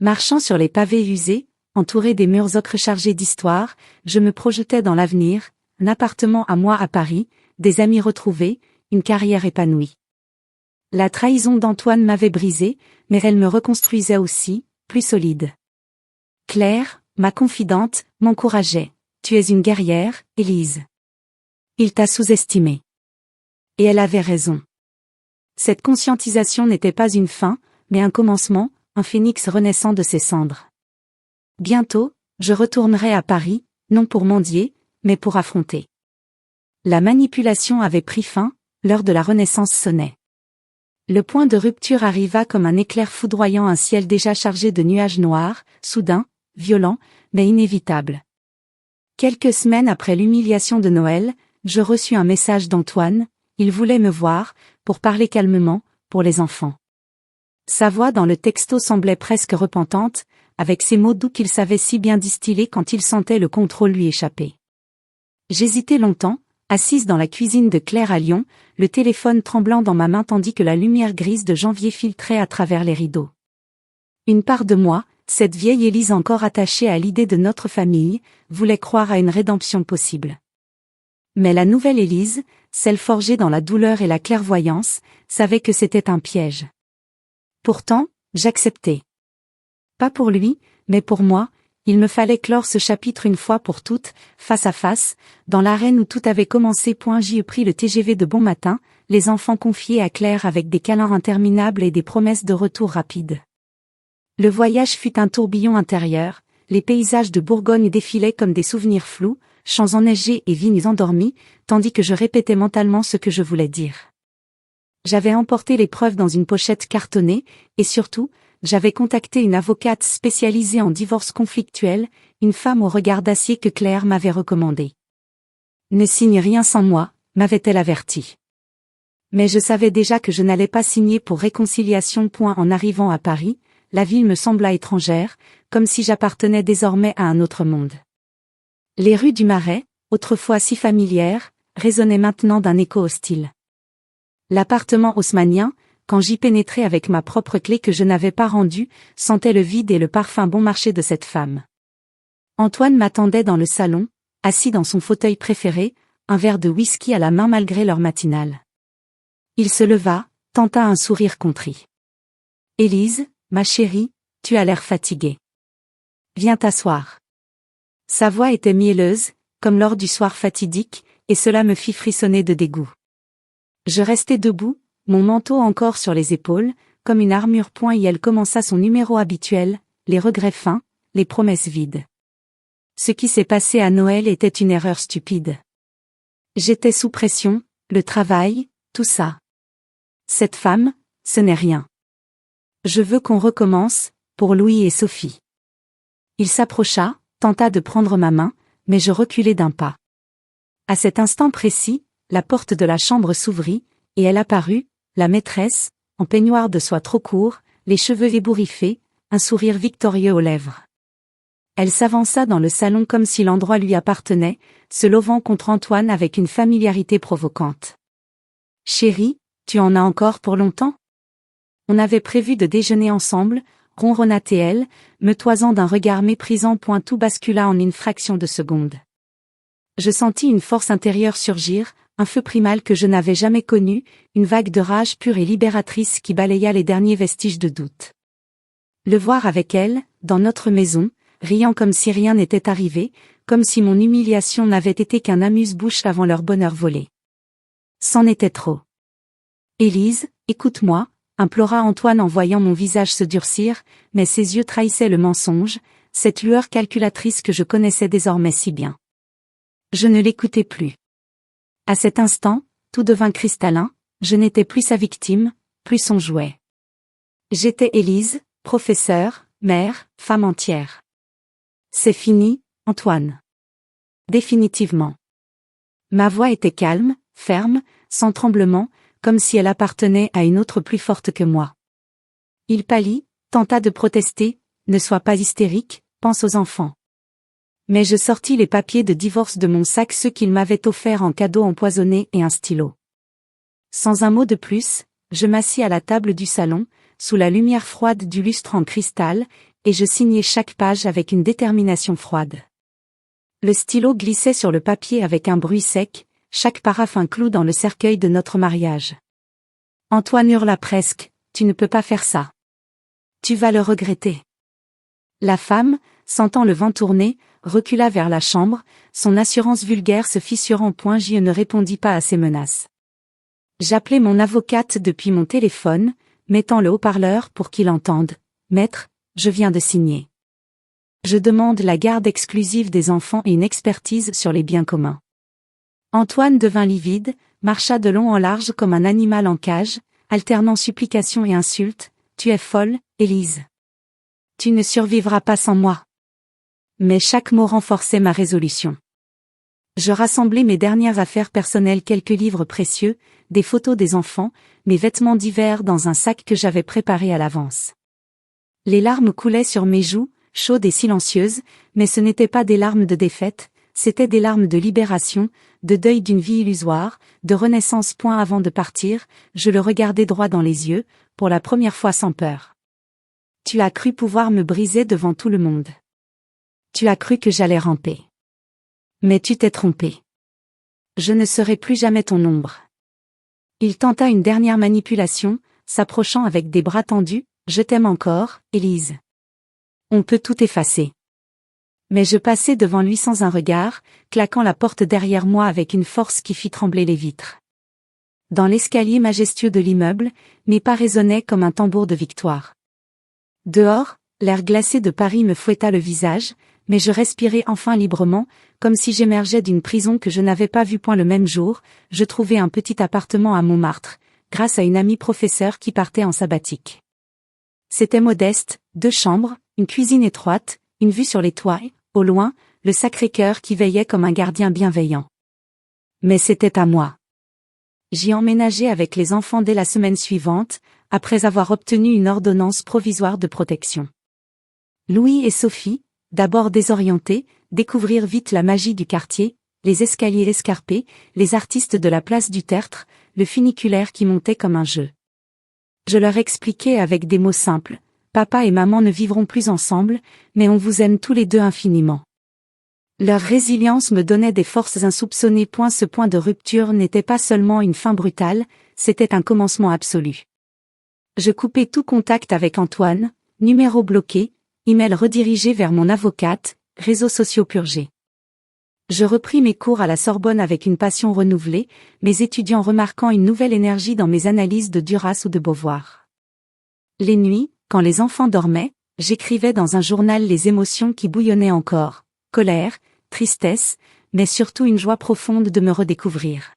Speaker 1: Marchant sur les pavés usés, entouré des murs ocre chargés d'histoire, je me projetais dans l'avenir, un appartement à moi à Paris, des amis retrouvés, une carrière épanouie. La trahison d'Antoine m'avait brisé, mais elle me reconstruisait aussi, plus solide. Claire, ma confidente, m'encourageait. Tu es une guerrière, Élise. Il t'a sous-estimée. Et elle avait raison. Cette conscientisation n'était pas une fin, mais un commencement, un phénix renaissant de ses cendres. Bientôt, je retournerai à Paris, non pour mendier, mais pour affronter. La manipulation avait pris fin, l'heure de la renaissance sonnait. Le point de rupture arriva comme un éclair foudroyant, un ciel déjà chargé de nuages noirs, soudain, violent, mais inévitable. Quelques semaines après l'humiliation de Noël, je reçus un message d'Antoine, il voulait me voir, pour parler calmement, pour les enfants. Sa voix dans le texto semblait presque repentante, avec ces mots doux qu'il savait si bien distiller quand il sentait le contrôle lui échapper. J'hésitai longtemps, assise dans la cuisine de Claire à Lyon, le téléphone tremblant dans ma main tandis que la lumière grise de janvier filtrait à travers les rideaux. Une part de moi, cette vieille Élise encore attachée à l'idée de notre famille, voulait croire à une rédemption possible. Mais la nouvelle Élise, celle forgée dans la douleur et la clairvoyance, savait que c'était un piège. Pourtant, j'acceptais. Pas pour lui, mais pour moi, il me fallait clore ce chapitre une fois pour toutes, face à face, dans l'arène où tout avait commencé. J'y ai pris le TGV de bon matin, les enfants confiés à Claire avec des câlins interminables et des promesses de retour rapide. Le voyage fut un tourbillon intérieur, les paysages de Bourgogne défilaient comme des souvenirs flous, champs enneigés et vignes endormies, tandis que je répétais mentalement ce que je voulais dire. J'avais emporté l'épreuve dans une pochette cartonnée, et surtout, j'avais contacté une avocate spécialisée en divorce conflictuel, une femme au regard d'acier que Claire m'avait recommandée. Ne signe rien sans moi, m'avait-elle averti. Mais je savais déjà que je n'allais pas signer pour réconciliation. En arrivant à Paris, la ville me sembla étrangère, comme si j'appartenais désormais à un autre monde. Les rues du Marais, autrefois si familières, résonnaient maintenant d'un écho hostile. L'appartement haussmannien, quand j'y pénétrais avec ma propre clé que je n'avais pas rendue, sentait le vide et le parfum bon marché de cette femme. Antoine m'attendait dans le salon, assis dans son fauteuil préféré, un verre de whisky à la main malgré l'heure matinale. Il se leva, tenta un sourire contrit. « Élise, ma chérie, tu as l'air fatiguée. Viens t'asseoir. » Sa voix était mielleuse, comme lors du soir fatidique, et cela me fit frissonner de dégoût. Je restai debout, mon manteau encore sur les épaules, comme une armure. Et elle commença son numéro habituel, les regrets fins, les promesses vides. Ce qui s'est passé à Noël était une erreur stupide. J'étais sous pression, le travail, tout ça. Cette femme, ce n'est rien. Je veux qu'on recommence, pour Louis et Sophie. Il s'approcha, tenta de prendre ma main, mais je reculai d'un pas. À cet instant précis, la porte de la chambre s'ouvrit, et elle apparut, la maîtresse, en peignoir de soie trop court, les cheveux ébouriffés, un sourire victorieux aux lèvres. Elle s'avança dans le salon comme si l'endroit lui appartenait, se levant contre Antoine avec une familiarité provocante. « Chérie, tu en as encore pour longtemps ? On avait prévu de déjeuner ensemble, ronronna-t-elle, me toisant d'un regard méprisant. Tout bascula en une fraction de seconde. Je sentis une force intérieure surgir, un feu primal que je n'avais jamais connu, une vague de rage pure et libératrice qui balaya les derniers vestiges de doute. Le voir avec elle, dans notre maison, riant comme si rien n'était arrivé, comme si mon humiliation n'avait été qu'un amuse-bouche avant leur bonheur volé. C'en était trop. Élise, écoute-moi, implora Antoine en voyant mon visage se durcir, mais ses yeux trahissaient le mensonge, cette lueur calculatrice que je connaissais désormais si bien. Je ne l'écoutais plus. À cet instant, tout devint cristallin, je n'étais plus sa victime, plus son jouet. J'étais Élise, professeure, mère, femme entière. C'est fini, Antoine. Définitivement. Ma voix était calme, ferme, sans tremblement, comme si elle appartenait à une autre plus forte que moi. Il pâlit, tenta de protester, ne sois pas hystérique, pense aux enfants. Mais je sortis les papiers de divorce de mon sac, ceux qu'il m'avait offerts en cadeau empoisonné et un stylo. Sans un mot de plus, je m'assis à la table du salon, sous la lumière froide du lustre en cristal, et je signai chaque page avec une détermination froide. Le stylo glissait sur le papier avec un bruit sec, chaque paraphe un clou dans le cercueil de notre mariage. Antoine hurla presque, « Tu ne peux pas faire ça. Tu vas le regretter. » La femme, sentant le vent tourner, recula vers la chambre, son assurance vulgaire se fissurant. Je ne répondis pas à ses menaces. J'appelai mon avocate depuis mon téléphone, mettant le haut-parleur pour qu'il entende. « Maître, je viens de signer. Je demande la garde exclusive des enfants et une expertise sur les biens communs. » Antoine devint livide, marcha de long en large comme un animal en cage, alternant supplications et insultes. « Tu es folle, Élise. Tu ne survivras pas sans moi. » Mais chaque mot renforçait ma résolution. Je rassemblai mes dernières affaires personnelles, quelques livres précieux, des photos des enfants, mes vêtements d'hiver dans un sac que j'avais préparé à l'avance. Les larmes coulaient sur mes joues, chaudes et silencieuses, mais ce n'étaient pas des larmes de défaite, c'étaient des larmes de libération, de deuil d'une vie illusoire, de renaissance. Avant de partir, je le regardai droit dans les yeux, pour la première fois sans peur. « Tu as cru pouvoir me briser devant tout le monde. Tu as cru que j'allais ramper. Mais tu t'es trompé. Je ne serai plus jamais ton ombre. » Il tenta une dernière manipulation, s'approchant avec des bras tendus. « Je t'aime encore, Élise. On peut tout effacer. » Mais je passai devant lui sans un regard, claquant la porte derrière moi avec une force qui fit trembler les vitres. Dans l'escalier majestueux de l'immeuble, mes pas résonnaient comme un tambour de victoire. Dehors, l'air glacé de Paris me fouetta le visage, mais je respirai enfin librement, comme si j'émergeais d'une prison que je n'avais pas vue point le même jour. Je trouvai un petit appartement à Montmartre, grâce à une amie professeure qui partait en sabbatique. C'était modeste, 2 chambres, une cuisine étroite, une vue sur les toits, au loin, le Sacré-Cœur qui veillait comme un gardien bienveillant. Mais c'était à moi. J'y emménageai avec les enfants dès la semaine suivante, après avoir obtenu une ordonnance provisoire de protection. Louis et Sophie, d'abord désorientés, découvrirent vite la magie du quartier, les escaliers escarpés, les artistes de la place du Tertre, le funiculaire qui montait comme un jeu. Je leur expliquai avec des mots simples. Papa et maman ne vivront plus ensemble, mais on vous aime tous les deux infiniment. Leur résilience me donnait des forces insoupçonnées. Ce point de rupture n'était pas seulement une fin brutale, c'était un commencement absolu. Je coupai tout contact avec Antoine, numéro bloqué, email redirigé vers mon avocate, réseaux sociaux purgés. Je repris mes cours à la Sorbonne avec une passion renouvelée, mes étudiants remarquant une nouvelle énergie dans mes analyses de Duras ou de Beauvoir. Les nuits, quand les enfants dormaient, j'écrivais dans un journal les émotions qui bouillonnaient encore, colère, tristesse, mais surtout une joie profonde de me redécouvrir.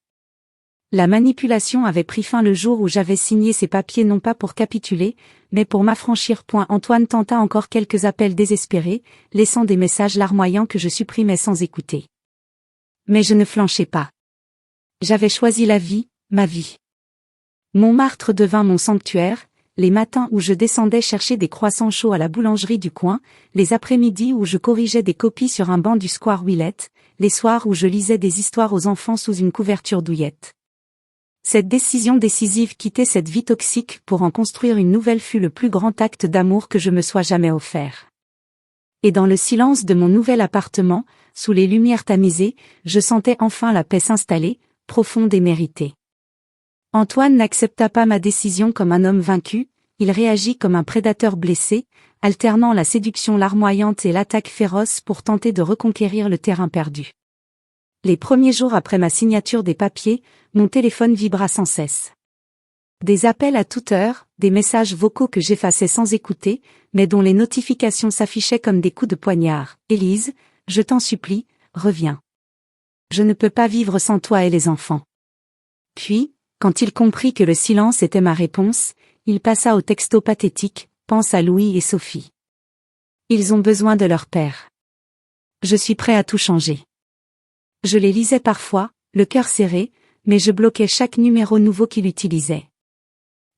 Speaker 1: La manipulation avait pris fin le jour où j'avais signé ces papiers, non pas pour capituler, mais pour m'affranchir. Antoine tenta encore quelques appels désespérés, laissant des messages larmoyants que je supprimais sans écouter. Mais je ne flanchais pas. J'avais choisi la vie, ma vie. Montmartre devint mon sanctuaire, les matins où je descendais chercher des croissants chauds à la boulangerie du coin, les après-midi où je corrigeais des copies sur un banc du square Willette, les soirs où je lisais des histoires aux enfants sous une couverture douillette. Cette décision décisive, quitter cette vie toxique pour en construire une nouvelle, fut le plus grand acte d'amour que je me sois jamais offert. Et dans le silence de mon nouvel appartement, sous les lumières tamisées, je sentais enfin la paix s'installer, profonde et méritée. Antoine n'accepta pas ma décision comme un homme vaincu, il réagit comme un prédateur blessé, alternant la séduction larmoyante et l'attaque féroce pour tenter de reconquérir le terrain perdu. Les premiers jours après ma signature des papiers, mon téléphone vibra sans cesse. Des appels à toute heure, des messages vocaux que j'effaçais sans écouter, mais dont les notifications s'affichaient comme des coups de poignard. « Élise, je t'en supplie, reviens. Je ne peux pas vivre sans toi et les enfants. » Puis, quand il comprit que le silence était ma réponse, il passa au texto pathétique, « Pense à Louis et Sophie. Ils ont besoin de leur père. Je suis prêt à tout changer. » Je les lisais parfois, le cœur serré, mais je bloquais chaque numéro nouveau qu'il utilisait.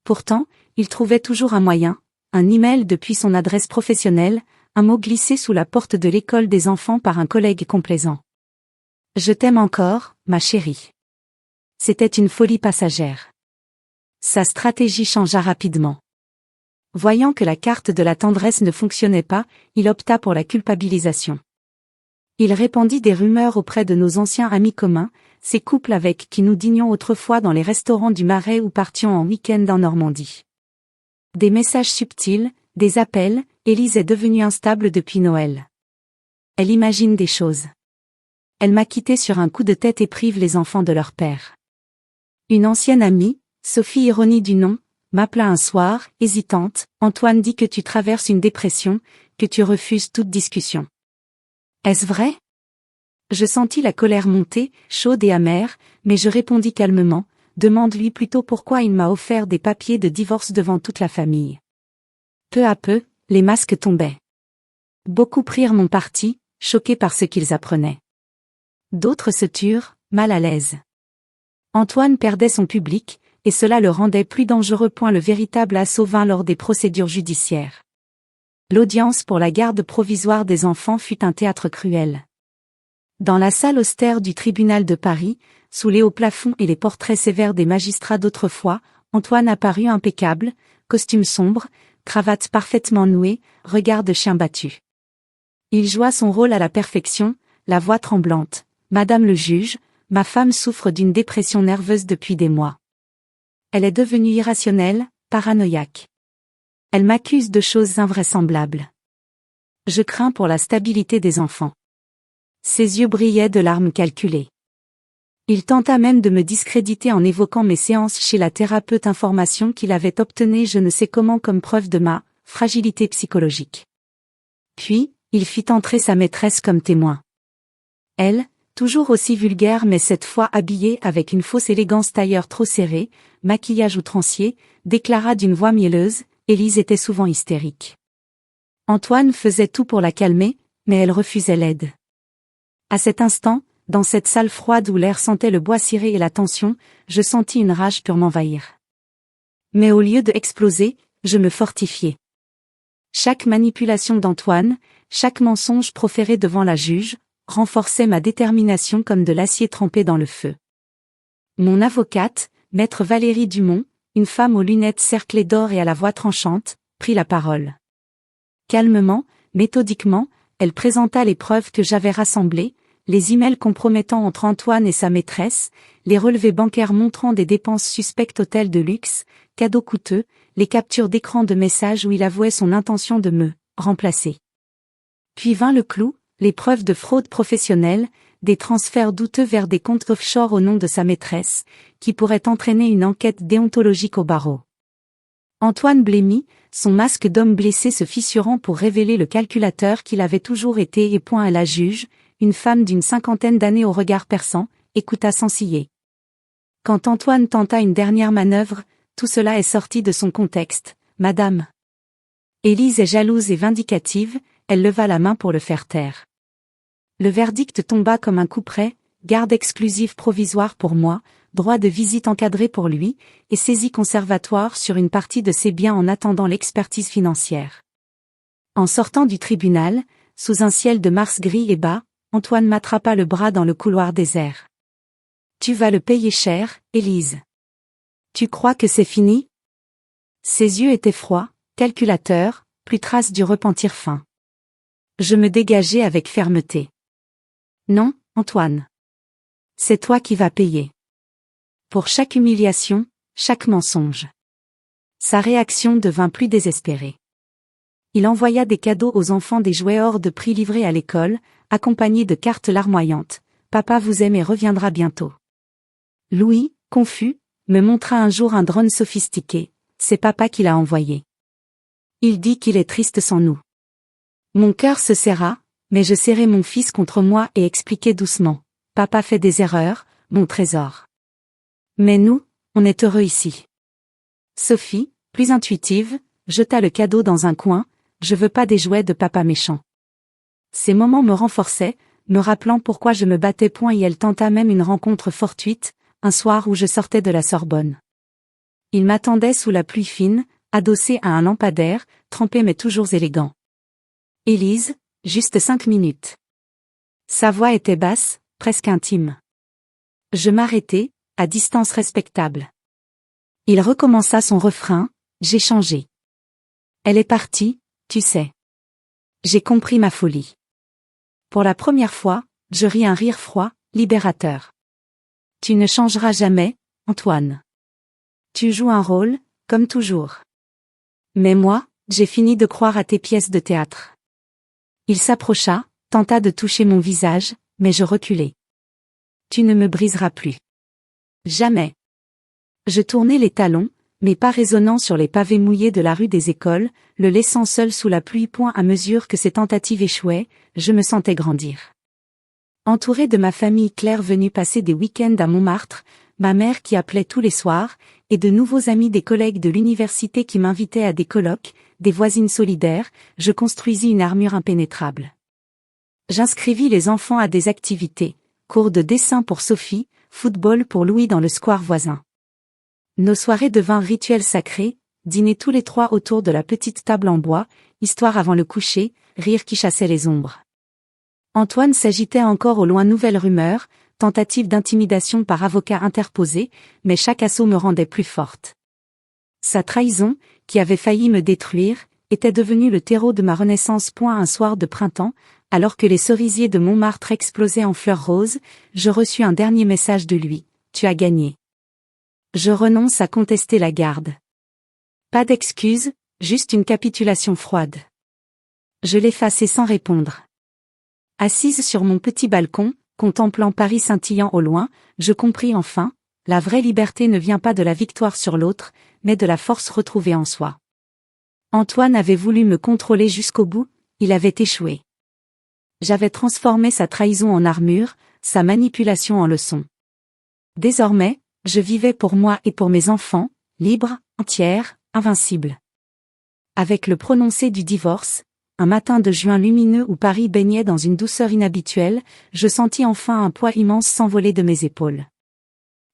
Speaker 1: Pourtant, il trouvait toujours un moyen, un email depuis son adresse professionnelle, un mot glissé sous la porte de l'école des enfants par un collègue complaisant. « Je t'aime encore, ma chérie. » C'était une folie passagère. Sa stratégie changea rapidement. Voyant que la carte de la tendresse ne fonctionnait pas, il opta pour la culpabilisation. Il répandit des rumeurs auprès de nos anciens amis communs, ces couples avec qui nous dînions autrefois dans les restaurants du Marais ou partions en week-end en Normandie. Des messages subtils, des appels, Élise est devenue instable depuis Noël. Elle imagine des choses. Elle m'a quitté sur un coup de tête et prive les enfants de leur père. Une ancienne amie, Sophie ironie du nom, m'appela un soir, hésitante, « Antoine dit que tu traverses une dépression, que tu refuses toute discussion. » Est-ce vrai? Je sentis la colère monter, chaude et amère, mais je répondis calmement, « Demande-lui plutôt pourquoi il m'a offert des papiers de divorce devant toute la famille. » Peu à peu, les masques tombaient. Beaucoup prirent mon parti, choqués par ce qu'ils apprenaient. D'autres se turent, mal à l'aise. Antoine perdait son public, et cela le rendait plus dangereux. Le véritable assaut vint lors des procédures judiciaires. L'audience pour la garde provisoire des enfants fut un théâtre cruel. Dans la salle austère du tribunal de Paris, sous les hauts plafonds et les portraits sévères des magistrats d'autrefois, Antoine apparut impeccable, costume sombre, cravate parfaitement nouée, regard de chien battu. Il joua son rôle à la perfection, la voix tremblante. « Madame le juge, ma femme souffre d'une dépression nerveuse depuis des mois. Elle est devenue irrationnelle, paranoïaque. Elle m'accuse de choses invraisemblables. Je crains pour la stabilité des enfants. » Ses yeux brillaient de larmes calculées. Il tenta même de me discréditer en évoquant mes séances chez la thérapeute, information qu'il avait obtenue je ne sais comment comme preuve de ma fragilité psychologique. Puis, il fit entrer sa maîtresse comme témoin. Elle, toujours aussi vulgaire mais cette fois habillée avec une fausse élégance, tailleur trop serré, maquillage outrancier, déclara d'une voix mielleuse, Élise était souvent hystérique. Antoine faisait tout pour la calmer, mais elle refusait l'aide. À cet instant, dans cette salle froide où l'air sentait le bois ciré et la tension, je sentis une rage pure m'envahir. Mais au lieu de exploser, je me fortifiai. Chaque manipulation d'Antoine, chaque mensonge proféré devant la juge, renforçait ma détermination comme de l'acier trempé dans le feu. Mon avocate, maître Valérie Dumont, une femme aux lunettes cerclées d'or et à la voix tranchante, prit la parole. Calmement, méthodiquement, elle présenta les preuves que j'avais rassemblées, les emails compromettants entre Antoine et sa maîtresse, les relevés bancaires montrant des dépenses suspectes, hôtels de luxe, cadeaux coûteux, les captures d'écran de messages où il avouait son intention de me remplacer. Puis vint le clou, les preuves de fraude professionnelle, des transferts douteux vers des comptes offshore au nom de sa maîtresse, qui pourraient entraîner une enquête déontologique au barreau. Antoine blêmit, son masque d'homme blessé se fissurant pour révéler le calculateur qu'il avait toujours été et point à la juge, une femme d'une cinquantaine d'années au regard perçant, écouta sans ciller. Quand Antoine tenta une dernière manœuvre, tout cela est sorti de son contexte. « Madame. Élise est jalouse et vindicative », elle leva la main pour le faire taire. Le verdict tomba comme un couperet, garde exclusive provisoire pour moi, droit de visite encadré pour lui, et saisie conservatoire sur une partie de ses biens en attendant l'expertise financière. En sortant du tribunal, sous un ciel de mars gris et bas, Antoine m'attrapa le bras dans le couloir désert. « Tu vas le payer cher, Élise. Tu crois que c'est fini ?» Ses yeux étaient froids, calculateurs, plus trace du repentir fin. Je me dégageai avec fermeté. « Non, Antoine. C'est toi qui vas payer. Pour chaque humiliation, chaque mensonge. » Sa réaction devint plus désespérée. Il envoya des cadeaux aux enfants, des jouets hors de prix livrés à l'école, accompagnés de cartes larmoyantes. Papa vous aime et reviendra bientôt. Louis, confus, me montra un jour un drone sophistiqué. C'est papa qui l'a envoyé. Il dit qu'il est triste sans nous. Mon cœur se serra, mais je serrai mon fils contre moi et expliquai doucement. Papa fait des erreurs, mon trésor. Mais nous, on est heureux ici. Sophie, plus intuitive, jeta le cadeau dans un coin. Je veux pas des jouets de papa méchant. Ces moments me renforçaient, me rappelant pourquoi je me battais point, et elle tenta même une rencontre fortuite, un soir où je sortais de la Sorbonne. Il m'attendait sous la pluie fine, adossé à un lampadaire, trempé mais toujours élégant. Élise, juste 5 minutes. Sa voix était basse, presque intime. Je m'arrêtai, à distance respectable. Il recommença son refrain, j'ai changé. Elle est partie, tu sais. J'ai compris ma folie. Pour la première fois, je ris un rire froid, libérateur. Tu ne changeras jamais, Antoine. Tu joues un rôle, comme toujours. Mais moi, j'ai fini de croire à tes pièces de théâtre. Il s'approcha, tenta de toucher mon visage, mais je reculai. Tu ne me briseras plus. Jamais. Je tournai les talons, mes pas résonnant sur les pavés mouillés de la rue des Écoles, le laissant seul sous la pluie. À mesure que ces tentatives échouaient, je me sentais grandir. Entouré de ma famille Claire venue passer des week-ends à Montmartre, ma mère qui appelait tous les soirs, et de nouveaux amis des collègues de l'université qui m'invitaient à des colloques, des voisines solidaires, je construisis une armure impénétrable. J'inscrivis les enfants à des activités, cours de dessin pour Sophie, football pour Louis dans le square voisin. Nos soirées devinrent rituels sacrés, dîner tous les trois autour de la petite table en bois, histoire avant le coucher, rire qui chassait les ombres. Antoine s'agitait encore au loin, nouvelle rumeur, tentative d'intimidation par avocat interposé, mais chaque assaut me rendait plus forte. Sa trahison, qui avait failli me détruire, était devenue le terreau de ma renaissance. Un soir de printemps, alors que les cerisiers de Montmartre explosaient en fleurs roses, je reçus un dernier message de lui. Tu as gagné. Je renonce à contester la garde. Pas d'excuse, juste une capitulation froide. Je l'effaçai sans répondre. Assise sur mon petit balcon, contemplant Paris scintillant au loin, je compris enfin, la vraie liberté ne vient pas de la victoire sur l'autre, mais de la force retrouvée en soi. Antoine avait voulu me contrôler jusqu'au bout, il avait échoué. J'avais transformé sa trahison en armure, sa manipulation en leçon. Désormais, je vivais pour moi et pour mes enfants, libre, entière, invincible. Avec le prononcé du divorce, un matin de juin lumineux où Paris baignait dans une douceur inhabituelle, je sentis enfin un poids immense s'envoler de mes épaules.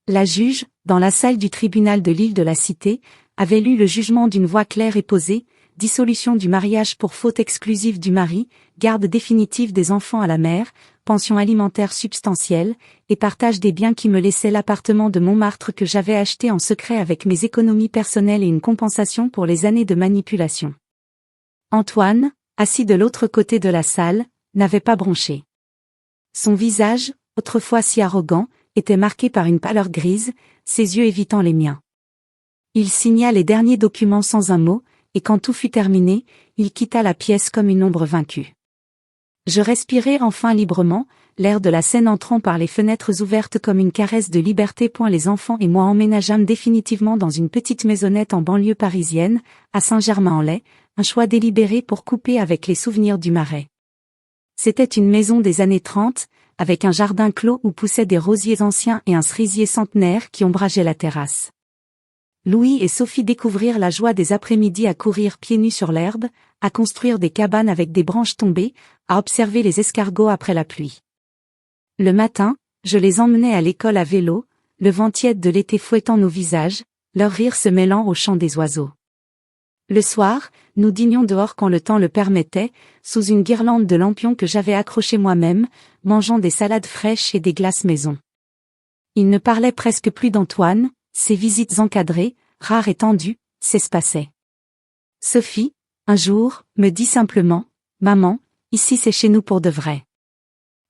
Speaker 1: La juge, dans la salle du tribunal de l'île de la Cité, avait lu le jugement d'une voix claire et posée, dissolution du mariage pour faute exclusive du mari, garde définitive des enfants à la mère, pension alimentaire substantielle, et partage des biens qui me laissaient l'appartement de Montmartre que j'avais acheté en secret avec mes économies personnelles et une compensation pour les années de manipulation. Antoine, assis de l'autre côté de la salle, n'avait pas bronché. Son visage, autrefois si arrogant, était marqué par une pâleur grise, ses yeux évitant les miens. Il signa les derniers documents sans un mot, et quand tout fut terminé, il quitta la pièce comme une ombre vaincue. Je respirai enfin librement, l'air de la scène entrant par les fenêtres ouvertes comme une caresse de liberté. Les enfants et moi emménageâmes définitivement dans une petite maisonnette en banlieue parisienne, à Saint-Germain-en-Laye, un choix délibéré pour couper avec les souvenirs du Marais. C'était une maison des années 30, avec un jardin clos où poussaient des rosiers anciens et un cerisier centenaire qui ombrageait la terrasse. Louis et Sophie découvrirent la joie des après-midi à courir pieds nus sur l'herbe, à construire des cabanes avec des branches tombées, à observer les escargots après la pluie. Le matin, je les emmenais à l'école à vélo, le vent tiède de l'été fouettant nos visages, leur rire se mêlant au chant des oiseaux. Le soir, nous dînions dehors quand le temps le permettait, sous une guirlande de lampions que j'avais accrochée moi-même, mangeant des salades fraîches et des glaces maison. Il ne parlait presque plus d'Antoine, ses visites encadrées, rares et tendues, s'espaçaient. Sophie, un jour, me dit simplement, « Maman, ici c'est chez nous pour de vrai. »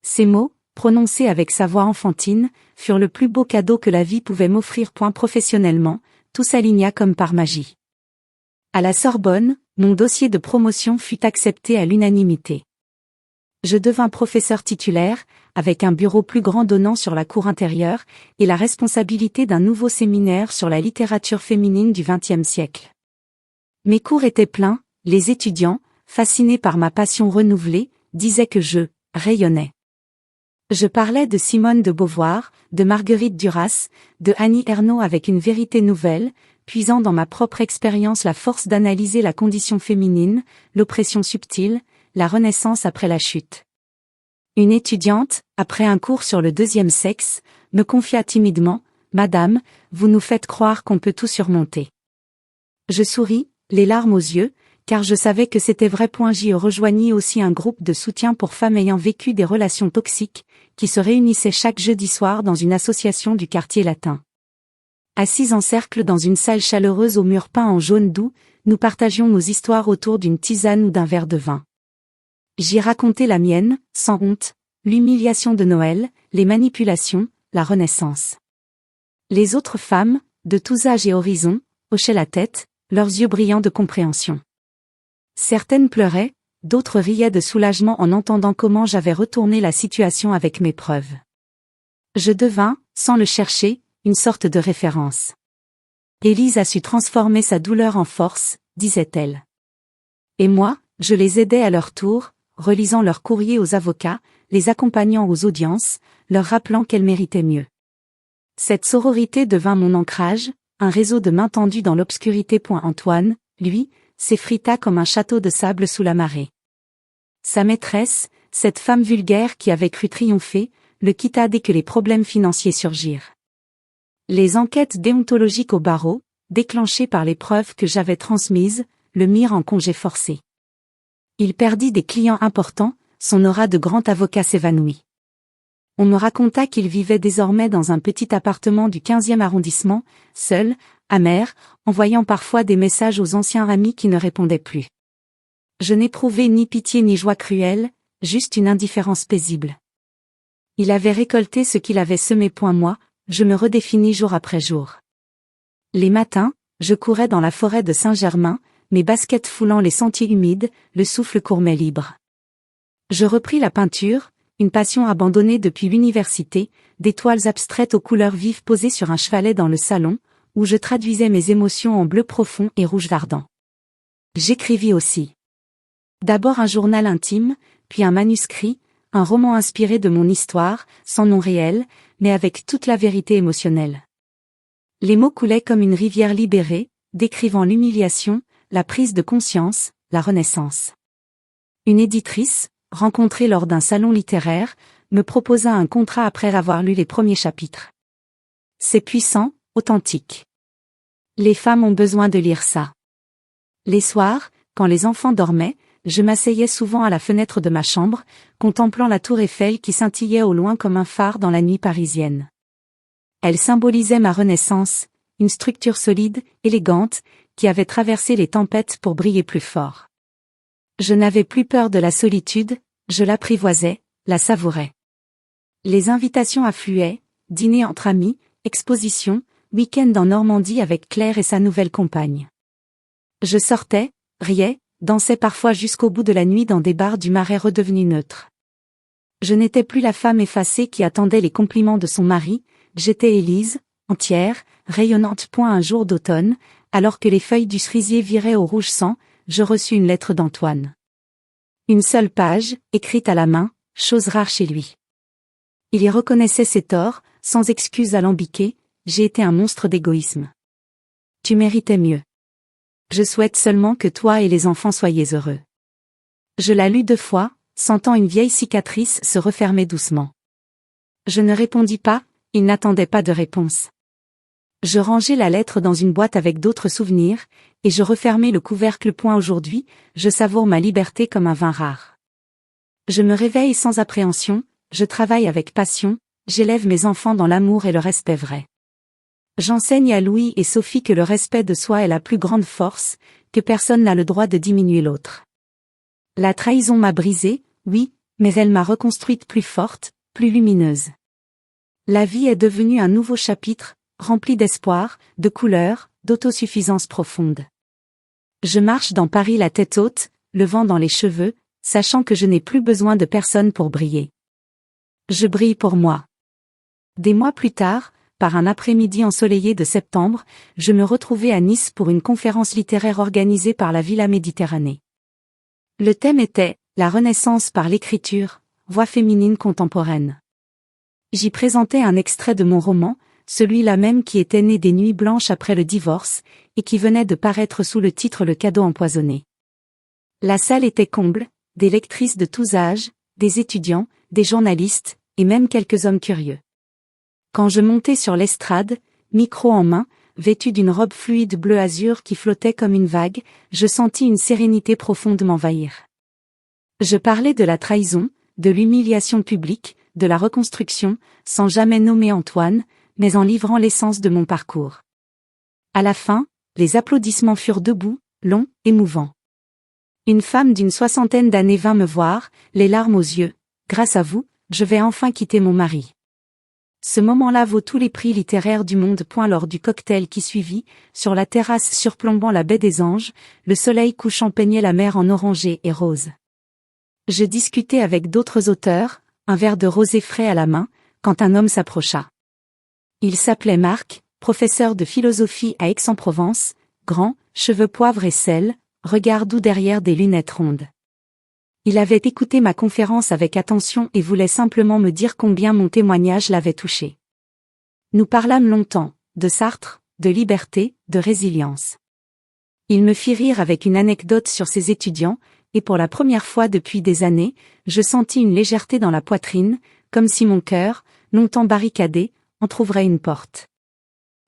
Speaker 1: Ces mots, prononcés avec sa voix enfantine, furent le plus beau cadeau que la vie pouvait m'offrir. Professionnellement, tout s'aligna comme par magie. À la Sorbonne, Mon dossier de promotion fut accepté à l'unanimité. Je devins professeur titulaire, avec un bureau plus grand donnant sur la cour intérieure, et la responsabilité d'un nouveau séminaire sur la littérature féminine du XXe siècle. Mes cours étaient pleins, les étudiants, fascinés par ma passion renouvelée, disaient que je rayonnais. Je parlais de Simone de Beauvoir, de Marguerite Duras, de Annie Ernaux avec une vérité nouvelle, puisant dans ma propre expérience la force d'analyser la condition féminine, l'oppression subtile, la renaissance après la chute. Une étudiante, après un cours sur le deuxième sexe, me confia timidement, « Madame, vous nous faites croire qu'on peut tout surmonter. » Je souris, les larmes aux yeux, car je savais que c'était vrai. J'y rejoignis aussi un groupe de soutien pour femmes ayant vécu des relations toxiques, qui se réunissaient chaque jeudi soir dans une association du quartier latin. Assis en cercle dans une salle chaleureuse aux murs peints en jaune doux, nous partagions nos histoires autour d'une tisane ou d'un verre de vin. J'y racontais la mienne, sans honte, l'humiliation de Noël, les manipulations, la renaissance. Les autres femmes, de tous âges et horizons, hochaient la tête, leurs yeux brillants de compréhension. Certaines pleuraient, d'autres riaient de soulagement en entendant comment j'avais retourné la situation avec mes preuves. Je devins, sans le chercher, une sorte de référence. Élise a su transformer sa douleur en force, disait-elle. Et moi, je les aidais à leur tour, relisant leurs courriers aux avocats, les accompagnant aux audiences, leur rappelant qu'elles méritaient mieux. Cette sororité devint mon ancrage, un réseau de mains tendues dans l'obscurité. Antoine, lui, s'effrita comme un château de sable sous la marée. Sa maîtresse, cette femme vulgaire qui avait cru triompher, le quitta dès que les problèmes financiers surgirent. Les enquêtes déontologiques au barreau, déclenchées par les preuves que j'avais transmises, le mirent en congé forcé. Il perdit des clients importants, son aura de grand avocat s'évanouit. On me raconta qu'il vivait désormais dans un petit appartement du 15e arrondissement, seul, amer, envoyant parfois des messages aux anciens amis qui ne répondaient plus. Je n'éprouvais ni pitié ni joie cruelle, juste une indifférence paisible. Il avait récolté ce qu'il avait semé. Moi, je me redéfinis jour après jour. Les matins, je courais dans la forêt de Saint-Germain, mes baskets foulant les sentiers humides, le souffle court mais libre. Je repris la peinture, une passion abandonnée depuis l'université, des toiles abstraites aux couleurs vives posées sur un chevalet dans le salon, où je traduisais mes émotions en bleu profond et rouge ardent. J'écrivis aussi. D'abord un journal intime, puis un manuscrit, un roman inspiré de mon histoire, sans nom réel, mais avec toute la vérité émotionnelle. Les mots coulaient comme une rivière libérée, décrivant l'humiliation, la prise de conscience, la renaissance. Une éditrice, rencontrée lors d'un salon littéraire, me proposa un contrat après avoir lu les premiers chapitres. C'est puissant, authentique. Les femmes ont besoin de lire ça. Les soirs, quand les enfants dormaient, je m'asseyais souvent à la fenêtre de ma chambre, contemplant la tour Eiffel qui scintillait au loin comme un phare dans la nuit parisienne. Elle symbolisait ma renaissance, une structure solide, élégante, qui avait traversé les tempêtes pour briller plus fort. Je n'avais plus peur de la solitude, je l'apprivoisais, la savourais. Les invitations affluaient, dîner entre amis, expositions, week-end en Normandie avec Claire et sa nouvelle compagne. Je sortais, riais, dansais parfois jusqu'au bout de la nuit dans des bars du Marais redevenus neutres. Je n'étais plus la femme effacée qui attendait les compliments de son mari, j'étais Élise, entière, rayonnante. Un jour d'automne, alors que les feuilles du cerisier viraient au rouge sang, je reçus une lettre d'Antoine. Une seule page, écrite à la main, chose rare chez lui. Il y reconnaissait ses torts, sans excuses alambiquées, j'ai été un monstre d'égoïsme. Tu méritais mieux. Je souhaite seulement que toi et les enfants soyez heureux. Je la lus 2 fois, sentant une vieille cicatrice se refermer doucement. Je ne répondis pas, il n'attendait pas de réponse. Je rangeai la lettre dans une boîte avec d'autres souvenirs, et je refermai le couvercle. Aujourd'hui, je savoure ma liberté comme un vin rare. Je me réveille sans appréhension, je travaille avec passion, j'élève mes enfants dans l'amour et le respect vrai. J'enseigne à Louis et Sophie que le respect de soi est la plus grande force, que personne n'a le droit de diminuer l'autre. La trahison m'a brisée, oui, mais elle m'a reconstruite plus forte, plus lumineuse. La vie est devenue un nouveau chapitre, rempli d'espoir, de couleurs, d'autosuffisance profonde. Je marche dans Paris la tête haute, le vent dans les cheveux, sachant que je n'ai plus besoin de personne pour briller. Je brille pour moi. Des mois plus tard, par un après-midi ensoleillé de septembre, je me retrouvais à Nice pour une conférence littéraire organisée par la Villa Méditerranée. Le thème était « La Renaissance par l'écriture, voix féminine contemporaine ». J'y présentais un extrait de mon roman, celui-là même qui était né des nuits blanches après le divorce, et qui venait de paraître sous le titre Le cadeau empoisonné. La salle était comble, des lectrices de tous âges, des étudiants, des journalistes, et même quelques hommes curieux. Quand je montais sur l'estrade, micro en main, vêtu d'une robe fluide bleu azur qui flottait comme une vague, je sentis une sérénité profonde m'envahir. Je parlais de la trahison, de l'humiliation publique, de la reconstruction, sans jamais nommer Antoine, mais en livrant l'essence de mon parcours. À la fin, les applaudissements furent debout, longs, émouvants. Une femme d'une 60aine d'années vint me voir, les larmes aux yeux. « Grâce à vous, je vais enfin quitter mon mari. » Ce moment-là vaut tous les prix littéraires du monde. Lors du cocktail qui suivit, sur la terrasse surplombant la baie des Anges, le soleil couchant peignait la mer en orangé et rose. Je discutais avec d'autres auteurs, un verre de rosé frais à la main, quand un homme s'approcha. Il s'appelait Marc, professeur de philosophie à Aix-en-Provence, grand, cheveux poivre et sel, regard doux derrière des lunettes rondes. Il avait écouté ma conférence avec attention et voulait simplement me dire combien mon témoignage l'avait touché. Nous parlâmes longtemps, de Sartre, de liberté, de résilience. Il me fit rire avec une anecdote sur ses étudiants, et pour la première fois depuis des années, je sentis une légèreté dans la poitrine, comme si mon cœur, longtemps barricadé, entr'ouvrait une porte.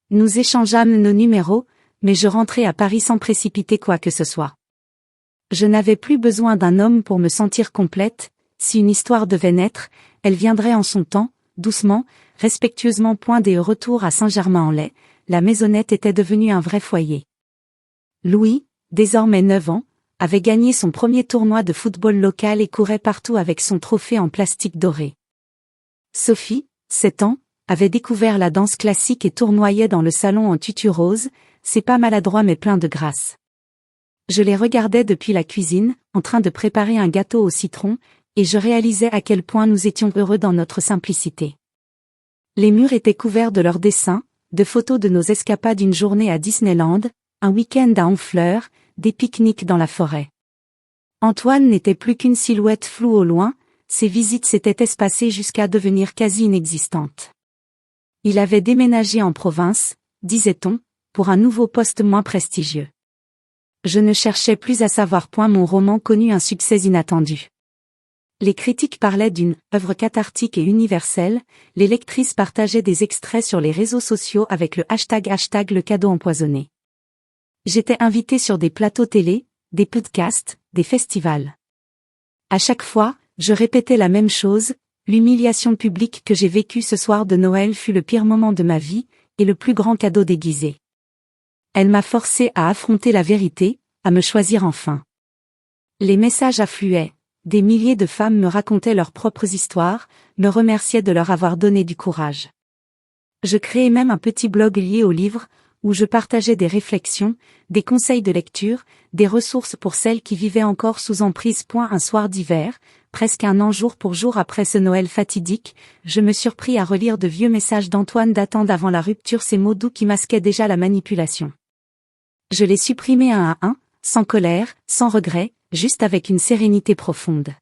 Speaker 1: Nous échangeâmes nos numéros, mais je rentrai à Paris sans précipiter quoi que ce soit. Je n'avais plus besoin d'un homme pour me sentir complète, si une histoire devait naître, elle viendrait en son temps, doucement, respectueusement. Des retours à Saint-Germain-en-Laye, la maisonnette était devenue un vrai foyer. Louis, désormais 9 ans, avait gagné son premier tournoi de football local et courait partout avec son trophée en plastique doré. Sophie, 7 ans, avait découvert la danse classique et tournoyait dans le salon en tutu rose, c'est pas maladroit mais plein de grâce. Je les regardais depuis la cuisine, en train de préparer un gâteau au citron, et je réalisais à quel point nous étions heureux dans notre simplicité. Les murs étaient couverts de leurs dessins, de photos de nos escapades, une journée à Disneyland, un week-end à Honfleur, des pique-niques dans la forêt. Antoine n'était plus qu'une silhouette floue au loin, ses visites s'étaient espacées jusqu'à devenir quasi inexistantes. Il avait déménagé en province, disait-on, pour un nouveau poste moins prestigieux. Je ne cherchais plus à savoir. Mon roman connut un succès inattendu. Les critiques parlaient d'une œuvre cathartique et universelle, les lectrices partageaient des extraits sur les réseaux sociaux avec le hashtag le cadeau empoisonné. J'étais invitée sur des plateaux télé, des podcasts, des festivals. À chaque fois, je répétais la même chose, l'humiliation publique que j'ai vécue ce soir de Noël fut le pire moment de ma vie, et le plus grand cadeau déguisé. Elle m'a forcé à affronter la vérité, à me choisir enfin. Les messages affluaient, des milliers de femmes me racontaient leurs propres histoires, me remerciaient de leur avoir donné du courage. Je créai même un petit blog lié au livre, où je partageais des réflexions, des conseils de lecture, des ressources pour celles qui vivaient encore sous emprise. Un soir d'hiver, presque un an jour pour jour après ce Noël fatidique, je me surpris à relire de vieux messages d'Antoine datant d'avant la rupture, ces mots doux qui masquaient déjà la manipulation. Je les supprimais un à un, sans colère, sans regret, juste avec une sérénité profonde.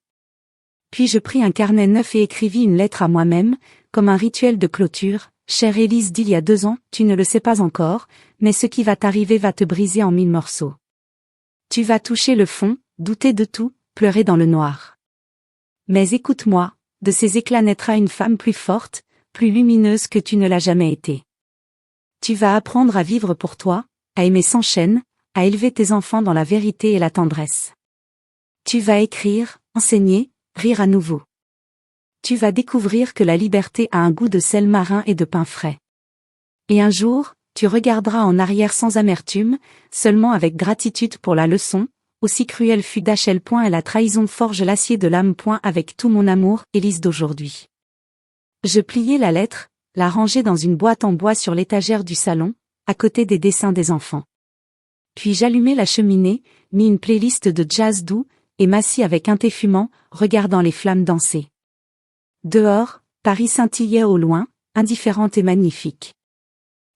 Speaker 1: Puis je pris un carnet neuf et écrivis une lettre à moi-même, comme un rituel de clôture. Chère Élise d'il y a 2 ans, tu ne le sais pas encore, mais ce qui va t'arriver va te briser en 1000 morceaux. Tu vas toucher le fond, douter de tout, pleurer dans le noir. Mais écoute-moi, de ces éclats naîtra une femme plus forte, plus lumineuse que tu ne l'as jamais été. Tu vas apprendre à vivre pour toi, à aimer sans chaîne, à élever tes enfants dans la vérité et la tendresse. Tu vas écrire, enseigner, rire à nouveau. Tu vas découvrir que la liberté a un goût de sel marin et de pain frais. Et un jour, tu regarderas en arrière sans amertume, seulement avec gratitude pour la leçon, aussi cruelle fut d'Achel. Et la trahison forge l'acier de l'âme. Avec tout mon amour, Élise d'aujourd'hui. Je pliai la lettre, la rangeai dans une boîte en bois sur l'étagère du salon, à côté des dessins des enfants. Puis j'allumai la cheminée, mis une playlist de jazz doux, et m'assis avec un thé fumant, regardant les flammes danser. Dehors, Paris scintillait au loin, indifférente et magnifique.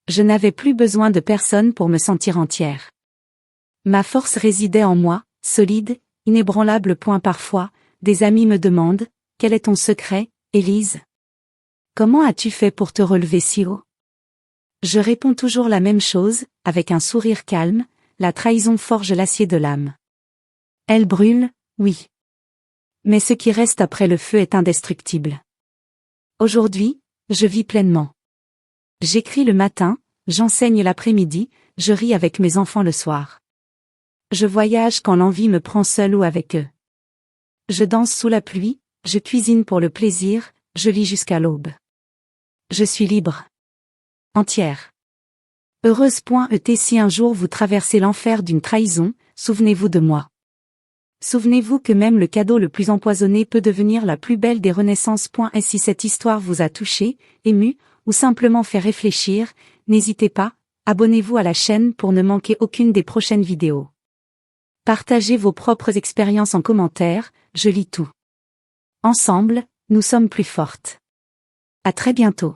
Speaker 1: Je n'avais plus besoin de personne pour me sentir entière. Ma force résidait en moi, solide, inébranlable. Parfois, des amis me demandent, quel est ton secret, Élise? Comment as-tu fait pour te relever si haut? Je réponds toujours la même chose, avec un sourire calme, la trahison forge l'acier de l'âme. Elle brûle, oui. Mais ce qui reste après le feu est indestructible. Aujourd'hui, je vis pleinement. J'écris le matin, j'enseigne l'après-midi, je ris avec mes enfants le soir. Je voyage quand l'envie me prend seul ou avec eux. Je danse sous la pluie, je cuisine pour le plaisir, je lis jusqu'à l'aube. Je suis libre. Entière. Heureuse. Si un jour vous traversez l'enfer d'une trahison, souvenez-vous de moi. Souvenez-vous que même le cadeau le plus empoisonné peut devenir la plus belle des renaissances. Et si cette histoire vous a touché, ému, ou simplement fait réfléchir, n'hésitez pas, abonnez-vous à la chaîne pour ne manquer aucune des prochaines vidéos. Partagez vos propres expériences en commentaire, je lis tout. Ensemble, nous sommes plus fortes. À très bientôt.